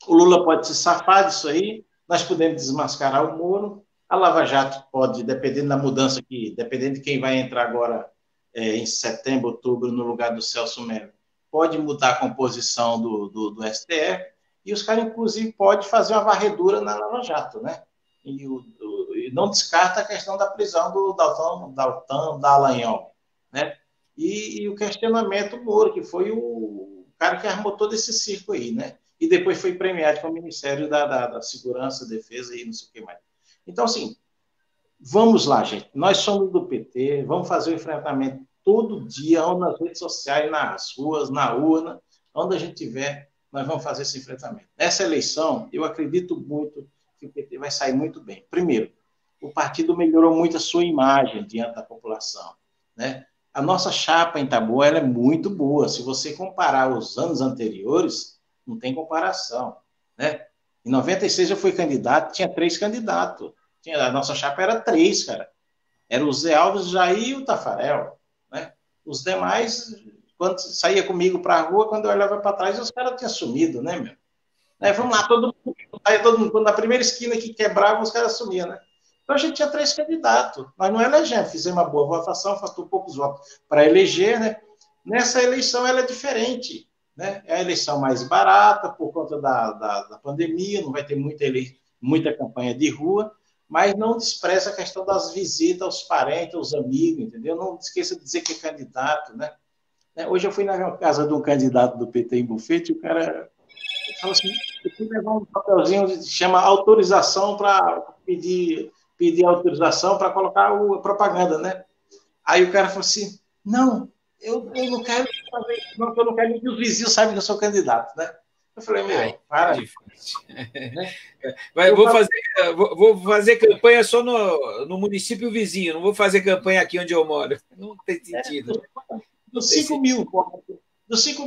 o Lula pode se safar disso aí, nós podemos desmascarar o Moro, a Lava Jato pode, dependendo da mudança, dependendo de quem vai entrar agora em setembro, outubro, no lugar do Celso Mello, pode mudar a composição do STF, e os caras, inclusive, podem fazer uma varredura na Lava Jato, né? E não descarta a questão da prisão do Dalton Dallagnol, né? E o questionamento Moro, que foi o cara que armou todo esse circo aí, né? E depois foi premiado com o Ministério da Segurança, Defesa e não sei o que mais. Então, assim, vamos lá, gente. Nós somos do PT, vamos fazer o enfrentamento todo dia, ou nas redes sociais, nas ruas, na urna, onde a gente tiver, nós vamos fazer esse enfrentamento. Nessa eleição, eu acredito muito que o PT vai sair muito bem. Primeiro, o partido melhorou muito a sua imagem diante da população, né? A nossa chapa em Itabuna, ela é muito boa. Se você comparar os anos anteriores, não tem comparação, né? Em 96 eu fui candidato, tinha 3 candidatos. A nossa chapa era 3, cara. Era o Zé Alves, o Jair e o Tafarel, né? Os demais, quando saía comigo para a rua, quando eu olhava para trás, os caras tinham sumido, né, meu? Vamos lá, todo mundo, na primeira esquina que quebrava, os caras sumiam, né? Então a gente tinha 3 candidatos. Nós não elegemos, fizemos uma boa votação, faltou poucos votos para eleger, né? Nessa eleição ela é diferente, né? É a eleição mais barata por conta da pandemia, não vai ter muita campanha de rua, mas não despreza a questão das visitas aos parentes, aos amigos, entendeu? Não esqueça de dizer que é candidato, né? Hoje eu fui na casa de um candidato do PT em Bufete, e o cara falou assim, eu fui levar um papelzinho que chama autorização para pedir autorização para colocar a propaganda, né? Aí o cara falou assim, não, eu não quero fazer isso, não, porque eu não quero que os vizinhos saibam que eu sou candidato, né? Eu falei, meu, para. Né? Mas vou fazer campanha só no município vizinho, não vou fazer campanha aqui onde eu moro. Não tem sentido. Dos 5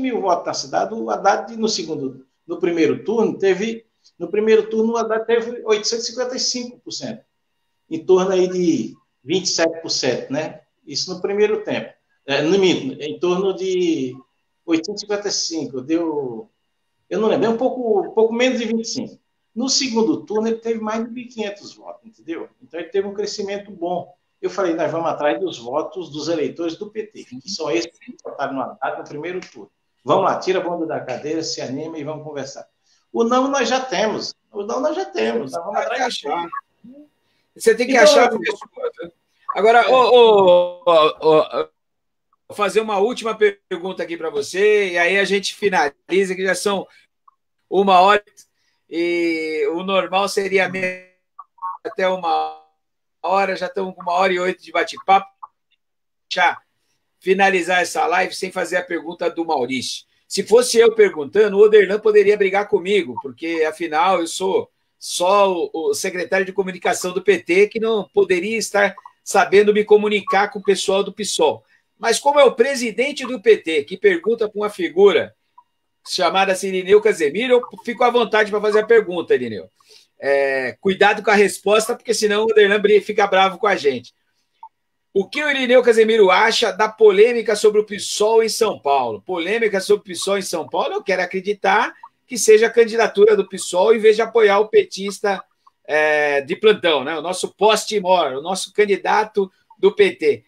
mil votos na cidade, o Haddad, no primeiro turno, o Haddad teve 855%, em torno aí de 27%, né? Isso no primeiro tempo. Em torno de 855, eu não lembro, um pouco menos de 25. No segundo turno, ele teve mais de 1.500 votos, entendeu? Então, ele teve um crescimento bom. Eu falei, nós vamos atrás dos votos dos eleitores do PT, que são esses que votaram no Haddad no primeiro turno. Vamos lá, tira a bunda da cadeira, se anima e vamos conversar. O não nós já temos. Nós vamos atrás achar. Você tem que achar a pessoa. Agora, vou fazer uma última pergunta aqui para você, e aí a gente finaliza, que já são 1h, e o normal seria até 1h, já estamos com 1h08 de bate-papo. Já finalizar essa live sem fazer a pergunta do Maurício. Se fosse eu perguntando, o Oderlan poderia brigar comigo, porque, afinal, eu sou só o secretário de comunicação do PT, que não poderia estar sabendo me comunicar com o pessoal do PSOL. Mas como é o presidente do PT que pergunta para uma figura chamada Irineu Casemiro, eu fico à vontade para fazer a pergunta, Irineu. Cuidado com a resposta, porque senão o Oderlan fica bravo com a gente. O que o Irineu Casemiro acha da polêmica sobre o PSOL em São Paulo? Polêmica sobre o PSOL em São Paulo, eu quero acreditar que seja a candidatura do PSOL em vez de apoiar o petista de plantão, né? O nosso post-mor, o nosso candidato do PT.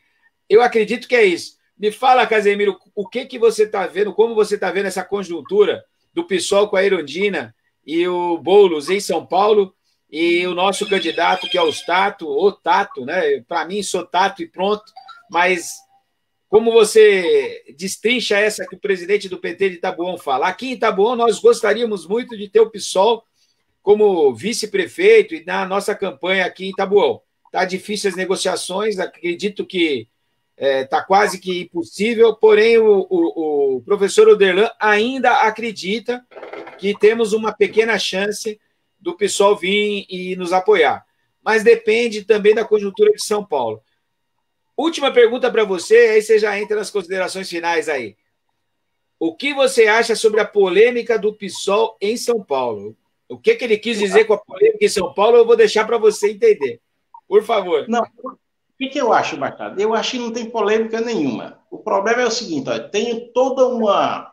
Eu acredito que é isso. Me fala, Casemiro, o que você está vendo, como você está vendo essa conjuntura do PSOL com a Erundina e o Boulos em São Paulo e o nosso candidato, que é o Tato, né? Para mim, sou Tato e pronto, mas como você destrincha essa que o presidente do PT de Taboão fala? Aqui em Taboão, nós gostaríamos muito de ter o PSOL como vice-prefeito e na nossa campanha aqui em Taboão. Está difícil as negociações, acredito que está quase que impossível, porém o professor Oderlan ainda acredita que temos uma pequena chance do PSOL vir e nos apoiar. Mas depende também da conjuntura de São Paulo. Última pergunta para você, aí você já entra nas considerações finais aí. O que você acha sobre a polêmica do PSOL em São Paulo? O que ele quis dizer com a polêmica em São Paulo, eu vou deixar para você entender. Por favor. Não, o que eu acho, Machado? Eu acho que não tem polêmica nenhuma. O problema é o seguinte, ó, tem toda uma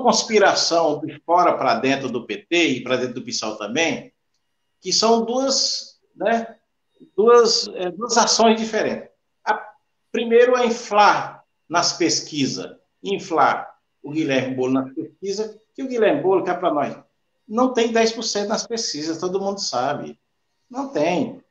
conspiração de fora para dentro do PT e para dentro do PSOL também, que são duas ações diferentes. Primeiro é inflar nas pesquisas, inflar o Guilherme Boulos nas pesquisas, que o Guilherme Boulos, que é para nós, não tem 10% nas pesquisas, todo mundo sabe. Não tem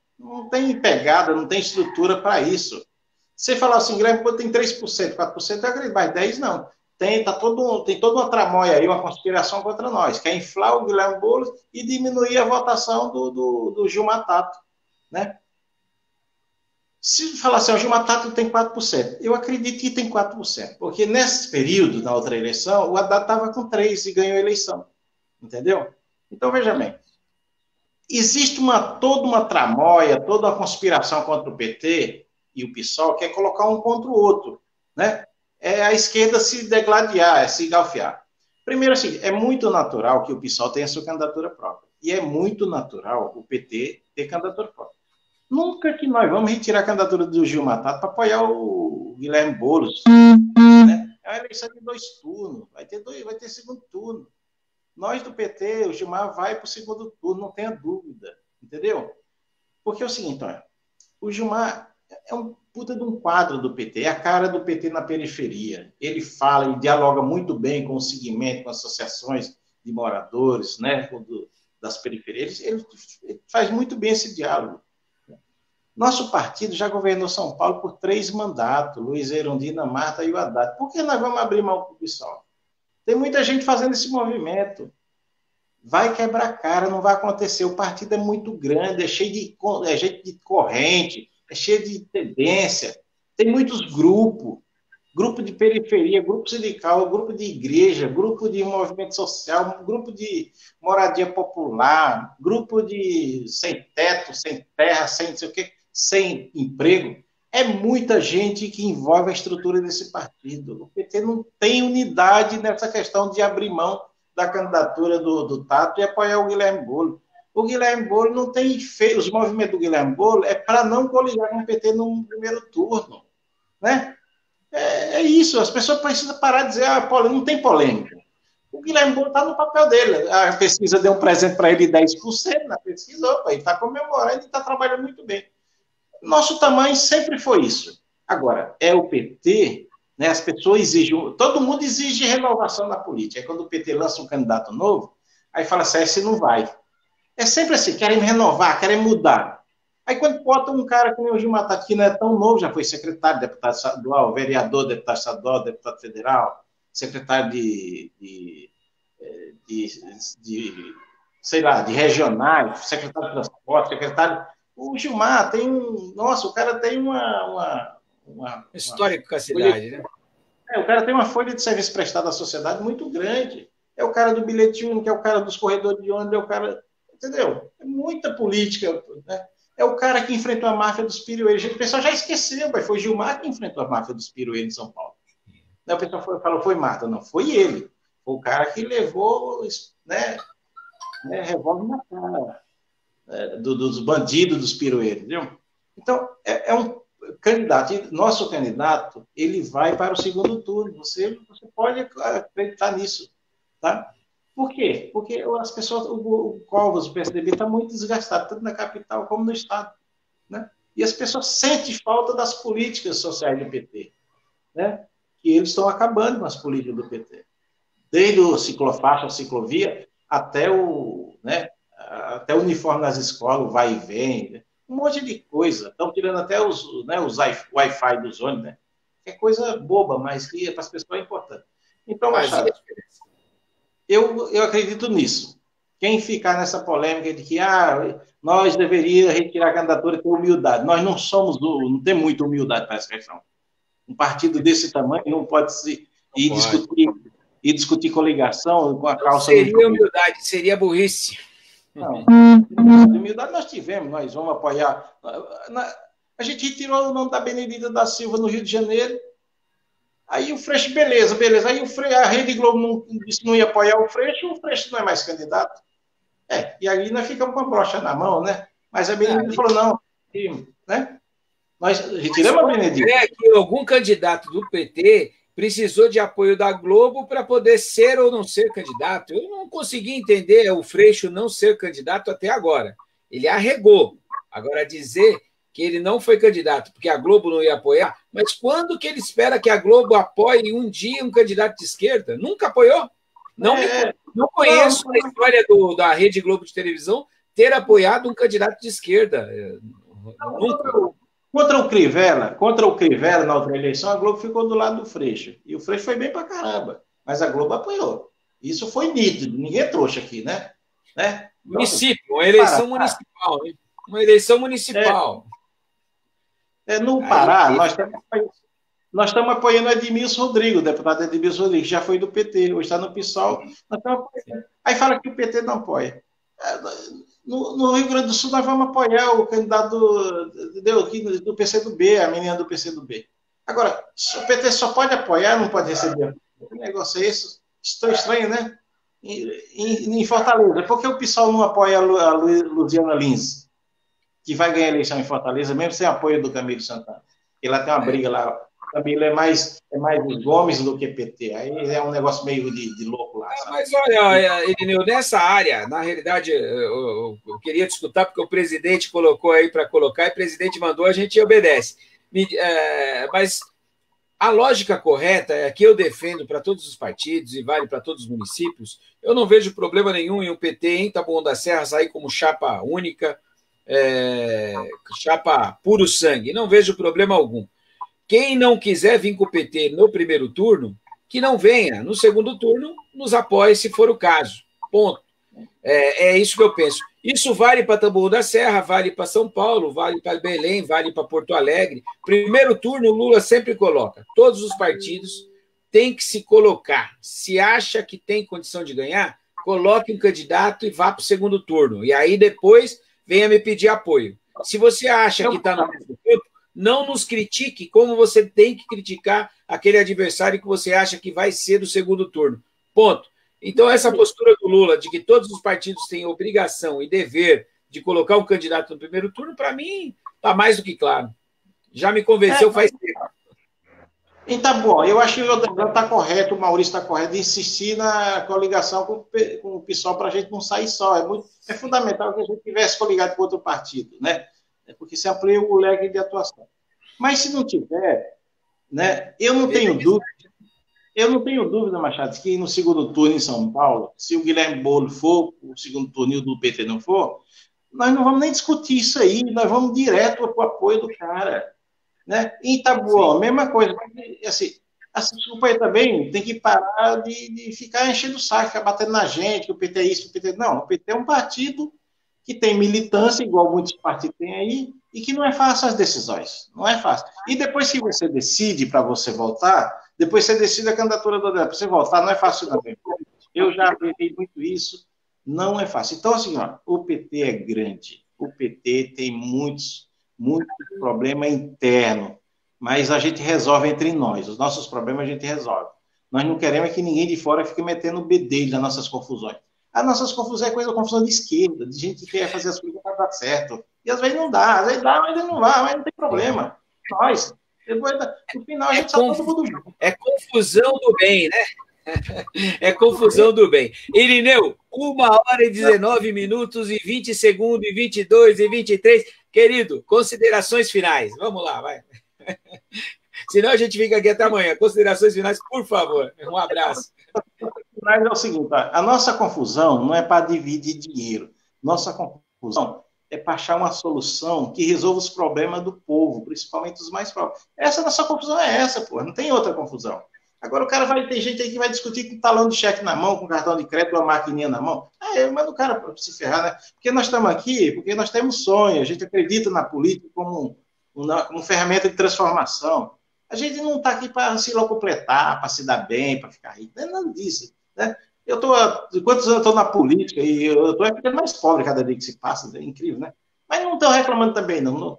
pegada, não tem estrutura para isso. Você falar assim, Guilherme Boulos tem 3%, 4%, eu acredito, mas 10% não. Tem toda uma tramóia aí, uma conspiração contra nós, que é inflar o Guilherme Boulos e diminuir a votação do Gilmar Tato, né? Se falar assim, o Gilmar Tato tem 4%, eu acredito que tem 4%, porque nesse período, na outra eleição, o Haddad estava com 3% e ganhou a eleição, entendeu? Então, veja bem, existe toda uma tramóia, toda uma conspiração contra o PT e o PSOL, que é colocar um contra o outro, né? É a esquerda se degladiar, se galfiar. Primeiro, assim, é muito natural que o PSOL tenha sua candidatura própria, e é muito natural o PT ter candidatura própria. Nunca que nós vamos retirar a candidatura do Gilmar Tato para apoiar o Guilherme Boulos. Né? É uma eleição de 2 turnos, vai ter segundo turno. Nós do PT, o Gilmar vai para o segundo turno, não tenha dúvida, entendeu? Porque é o seguinte, olha, o Gilmar é um puta de um quadro do PT, é a cara do PT na periferia. Ele fala e dialoga muito bem com o segmento, com associações de moradores, né, das periferias. Ele faz muito bem esse diálogo. Nosso partido já governou São Paulo por 3 mandatos, Luiz Erundina, Marta e o Haddad. Por que nós vamos abrir mão para o PSOL? Tem muita gente fazendo esse movimento. Vai quebrar a cara, não vai acontecer. O partido é muito grande, é cheio de corrente, é cheio de tendência. Tem muitos grupos, grupo de periferia, grupo sindical, grupo de igreja, grupo de movimento social, grupo de moradia popular, grupo de sem teto, sem terra, sem não sei o quê, sem emprego. É muita gente que envolve a estrutura desse partido. O PT não tem unidade nessa questão de abrir mão da candidatura do Tato e apoiar o Guilherme Boulos. O Guilherme Boulos não tem feito, os movimentos do Guilherme Boulos é para não coligar com o PT no primeiro turno, né? É isso, as pessoas precisam parar de dizer, não tem polêmica. O Guilherme Boulos está no papel dele. A pesquisa deu um presente para ele de 10% na pesquisa, ele está comemorando e está trabalhando muito bem. Nosso tamanho sempre foi isso. Agora, é o PT, né, as pessoas exigem, todo mundo exige renovação na política. Aí quando o PT lança um candidato novo, aí fala assim, esse não vai. É sempre assim, querem renovar, querem mudar. Aí quando bota um cara que nem o Gilmar Tato, que não é tão novo, já foi secretário, deputado estadual, vereador, deputado estadual, deputado federal, secretário de sei lá, de regionais, secretário de transporte, secretário... O Gilmar tem nossa, o cara tem uma histórico com a cidade, né? O cara tem uma folha de serviço prestado à sociedade muito grande. É o cara do bilhete único, é o cara dos corredores de ônibus, é o cara... Entendeu? É muita política, né? É o cara que enfrentou a máfia dos pirueiros. O pessoal já esqueceu, mas foi Gilmar que enfrentou a máfia dos pirueiros em São Paulo. O pessoal falou, foi Marta. Não, foi ele. Foi o cara que levou, né revólver na cara dos bandidos dos pirueiros, entendeu? Então, é um candidato. E nosso candidato, ele vai para o segundo turno. Você pode acreditar nisso, tá? Por quê? Porque as pessoas, o Covas, o PSDB, está muito desgastado, tanto na capital como no estado, né? E as pessoas sentem falta das políticas sociais do PT, né? E eles estão acabando com as políticas do PT. Desde o ciclofaixa, a ciclovia, até até uniforme nas escolas, vai e vem, um monte de coisa. Estão tirando até os, né, os Wi-Fi dos ônibus, né? É coisa boba, mas que para as pessoas é importante. Então, Machado, eu acredito nisso. Quem ficar nessa polêmica de que nós deveríamos retirar a candidatura e ter humildade. Nós não temos muita humildade para essa questão. Um partido desse tamanho não pode se discutir coligação com a calça. Não seria humildade, seria burrice. Não, humildade nós tivemos, nós vamos apoiar. A gente retirou o nome da Benedita da Silva no Rio de Janeiro. Aí o Freixo, beleza. Aí a Rede Globo disse que não ia apoiar o Freixo não é mais candidato. E aí nós ficamos com a brocha na mão, né? Mas a Benedita falou, não, né? Nós retiramos a Benedita. É que algum candidato do PT precisou de apoio da Globo para poder ser ou não ser candidato. Eu não consegui entender o Freixo não ser candidato até agora. Ele arregou. Agora, dizer que ele não foi candidato porque a Globo não ia apoiar, mas quando que ele espera que a Globo apoie um dia um candidato de esquerda? Nunca apoiou? Não conheço a história da Rede Globo de televisão ter apoiado um candidato de esquerda. Nunca. Contra o Crivella, na outra eleição, a Globo ficou do lado do Freixo. E o Freixo foi bem pra caramba. Mas a Globo apoiou. Isso foi nítido. Ninguém é trouxa aqui, né? Município, uma eleição municipal. Né? Uma eleição municipal. No Pará, nós estamos apoiando o Edmilson Rodrigues, o deputado Edmilson Rodrigues, que já foi do PT, hoje está no PSOL. Nós estamos apoiando. Aí fala que o PT não apoia. No Rio Grande do Sul, nós vamos apoiar o candidato do PCdoB, a menina do PCdoB. Agora, o PT só pode apoiar, não pode receber. Que negócio é esse? Estranho, né? Em Fortaleza. Por que o PSOL não apoia a Luciana Lins, que vai ganhar a eleição em Fortaleza, mesmo sem apoio do Camilo Santana? Porque lá tem uma briga lá. O Camilo é mais os Gomes do que PT. Aí é um negócio meio de louco lá. Mas olha, Irineu, nessa área, na realidade, eu queria te escutar, porque o presidente colocou aí para colocar, e o presidente mandou, a gente obedece. Mas a lógica correta é a que eu defendo para todos os partidos e vale para todos os municípios. Eu não vejo problema nenhum em o PT em Taboão da Serra sair como chapa única, chapa puro sangue. Não vejo problema algum. Quem não quiser vir com o PT no primeiro turno, que não venha. No segundo turno, nos apoie se for o caso. Ponto. É isso que eu penso. Isso vale para Taboão da Serra, vale para São Paulo, vale para Belém, vale para Porto Alegre. Primeiro turno, o Lula sempre coloca. Todos os partidos têm que se colocar. Se acha que tem condição de ganhar, coloque um candidato e vá para o segundo turno. E aí depois venha me pedir apoio. Se você acha que está no mesmo tempo, não nos critique como você tem que criticar aquele adversário que você acha que vai ser do segundo turno. Ponto. Então, essa postura do Lula de que todos os partidos têm obrigação e dever de colocar um candidato no primeiro turno, para mim, está mais do que claro. Já me convenceu faz tempo. Então, bom, eu acho que o Odegan está correto, o Maurício está correto, de insistir na coligação com o PSOL para a gente não sair só. É fundamental que a gente tivesse coligado com outro partido, né? Porque se amplia o leque de atuação. Mas se não tiver, né, eu não tenho dúvida, Machado, que no segundo turno em São Paulo, se o Guilherme Boulos for, o segundo turno e o do PT não for, nós não vamos nem discutir isso aí, nós vamos direto para o apoio do cara. Né? Em Itabuão, mesma coisa. Assim, desculpa aí também, tem que parar de ficar enchendo o saco, ficar batendo na gente, que o PT é isso, que o PT é... Não, o PT é um partido que tem militância, igual muitos partidos têm aí, e que não é fácil as decisões. Não é fácil. E depois que você decide para você voltar, depois você decide a candidatura do André, para você voltar, não é fácil também. Eu já aprendi muito isso, não é fácil. Então, assim, ó, o PT é grande, o PT tem muito problema interno, mas a gente resolve entre nós. Os nossos problemas a gente resolve. Nós não queremos que ninguém de fora fique metendo o bedelho nas nossas confusões. As nossas confusões é confusão de esquerda, de gente que quer fazer as coisas para dar certo. E às vezes não dá, às vezes dá, mas não vai, mas não tem problema. Nós, depois, no final, a gente está todo mundo junto. É confusão do bem, né? É confusão do bem. Irineu, 1h19 e 20 segundos, e 22 e 23. Querido, considerações finais. Vamos lá, vai. Senão a gente fica aqui até amanhã. Considerações finais, por favor. Um abraço. Mas é o seguinte, a nossa confusão não é para dividir dinheiro. Nossa conclusão é para achar uma solução que resolva os problemas do povo, principalmente os mais pobres. Essa nossa confusão é essa, pô, não tem outra confusão. Agora o cara vai ter gente aí que vai discutir com talão de cheque na mão, com cartão de crédito, uma maquininha na mão. Manda o cara para se ferrar, né? Porque nós estamos aqui, porque nós temos sonho, a gente acredita na política como ferramenta de transformação. A gente não está aqui para se locupletar, para se dar bem, para ficar rico. Não é nada disso, né? Quantos anos eu estou na política e eu estou ficando mais pobre cada dia que se passa, é incrível, né? Mas não estou reclamando também, não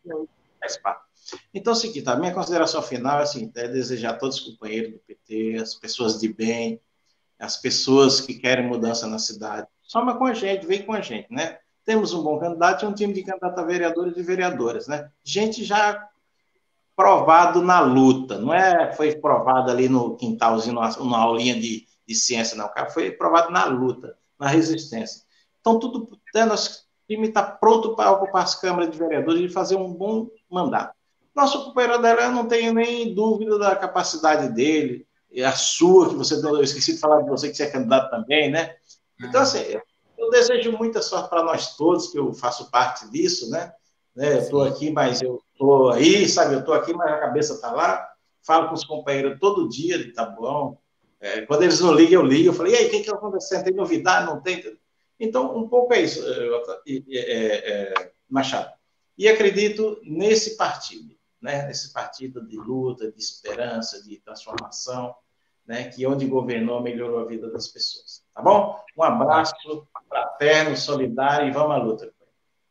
faz parte. Então, é o seguinte, a minha consideração final é desejar a todos os companheiros do PT, as pessoas de bem, as pessoas que querem mudança na cidade, soma com a gente, vem com a gente, né? Temos um bom candidato e um time de candidato a vereadores e vereadoras, né? Gente já provado na luta, não foi provado ali no quintalzinho, numa aulinha de ciência, não. O cara foi provado na luta, na resistência. Então, nosso time está pronto para ocupar as câmaras de vereadores e fazer um bom mandato. Nosso companheiro dela, eu não tenho nem dúvida da capacidade dele, e a sua, que eu esqueci de falar de você, que você é candidato também, né? Então, assim, eu desejo muita sorte para nós todos, que eu faço parte disso, né? Eu estou aqui, mas eu estou aí, sabe? Eu estou aqui, mas a cabeça está lá. Falo com os companheiros todo dia de Taboão. Quando eles não ligam, eu ligo. Eu falei, e aí, o que está acontecendo? Tem novidade? Não tem? Então, um pouco é isso, Machado. E acredito nesse partido, né? Nesse partido de luta, de esperança, de transformação, né? Que onde governou melhorou a vida das pessoas. Tá bom? Um abraço fraterno, solidário e vamos à luta.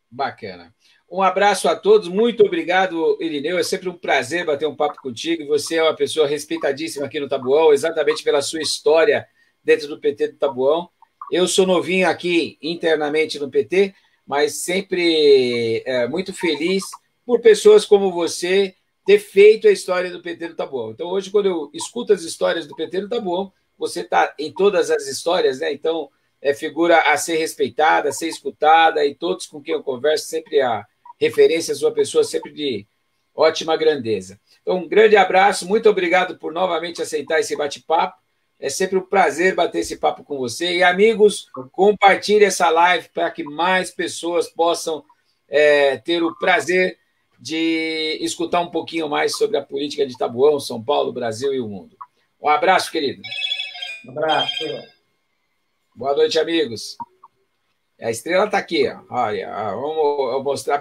Bacana. Um abraço a todos, muito obrigado, Irineu. É sempre um prazer bater um papo contigo. Você é uma pessoa respeitadíssima aqui no Taboão, exatamente pela sua história dentro do PT do Taboão. Eu sou novinho aqui internamente no PT, mas sempre muito feliz por pessoas como você ter feito a história do PT do Taboão. Então, hoje, quando eu escuto as histórias do PT do Taboão, você está em todas as histórias, né? Então, é figura a ser respeitada, a ser escutada, e todos com quem eu converso, sempre a referência à sua pessoa, sempre de ótima grandeza. Então, um grande abraço, muito obrigado por novamente aceitar esse bate-papo. É sempre um prazer bater esse papo com você. E, amigos, compartilhe essa live para que mais pessoas possam ter o prazer de escutar um pouquinho mais sobre a política de Taboão, São Paulo, Brasil e o mundo. Um abraço, querido. Um abraço. Boa noite, amigos. A estrela está aqui. Ó. Olha, vamos mostrar bem.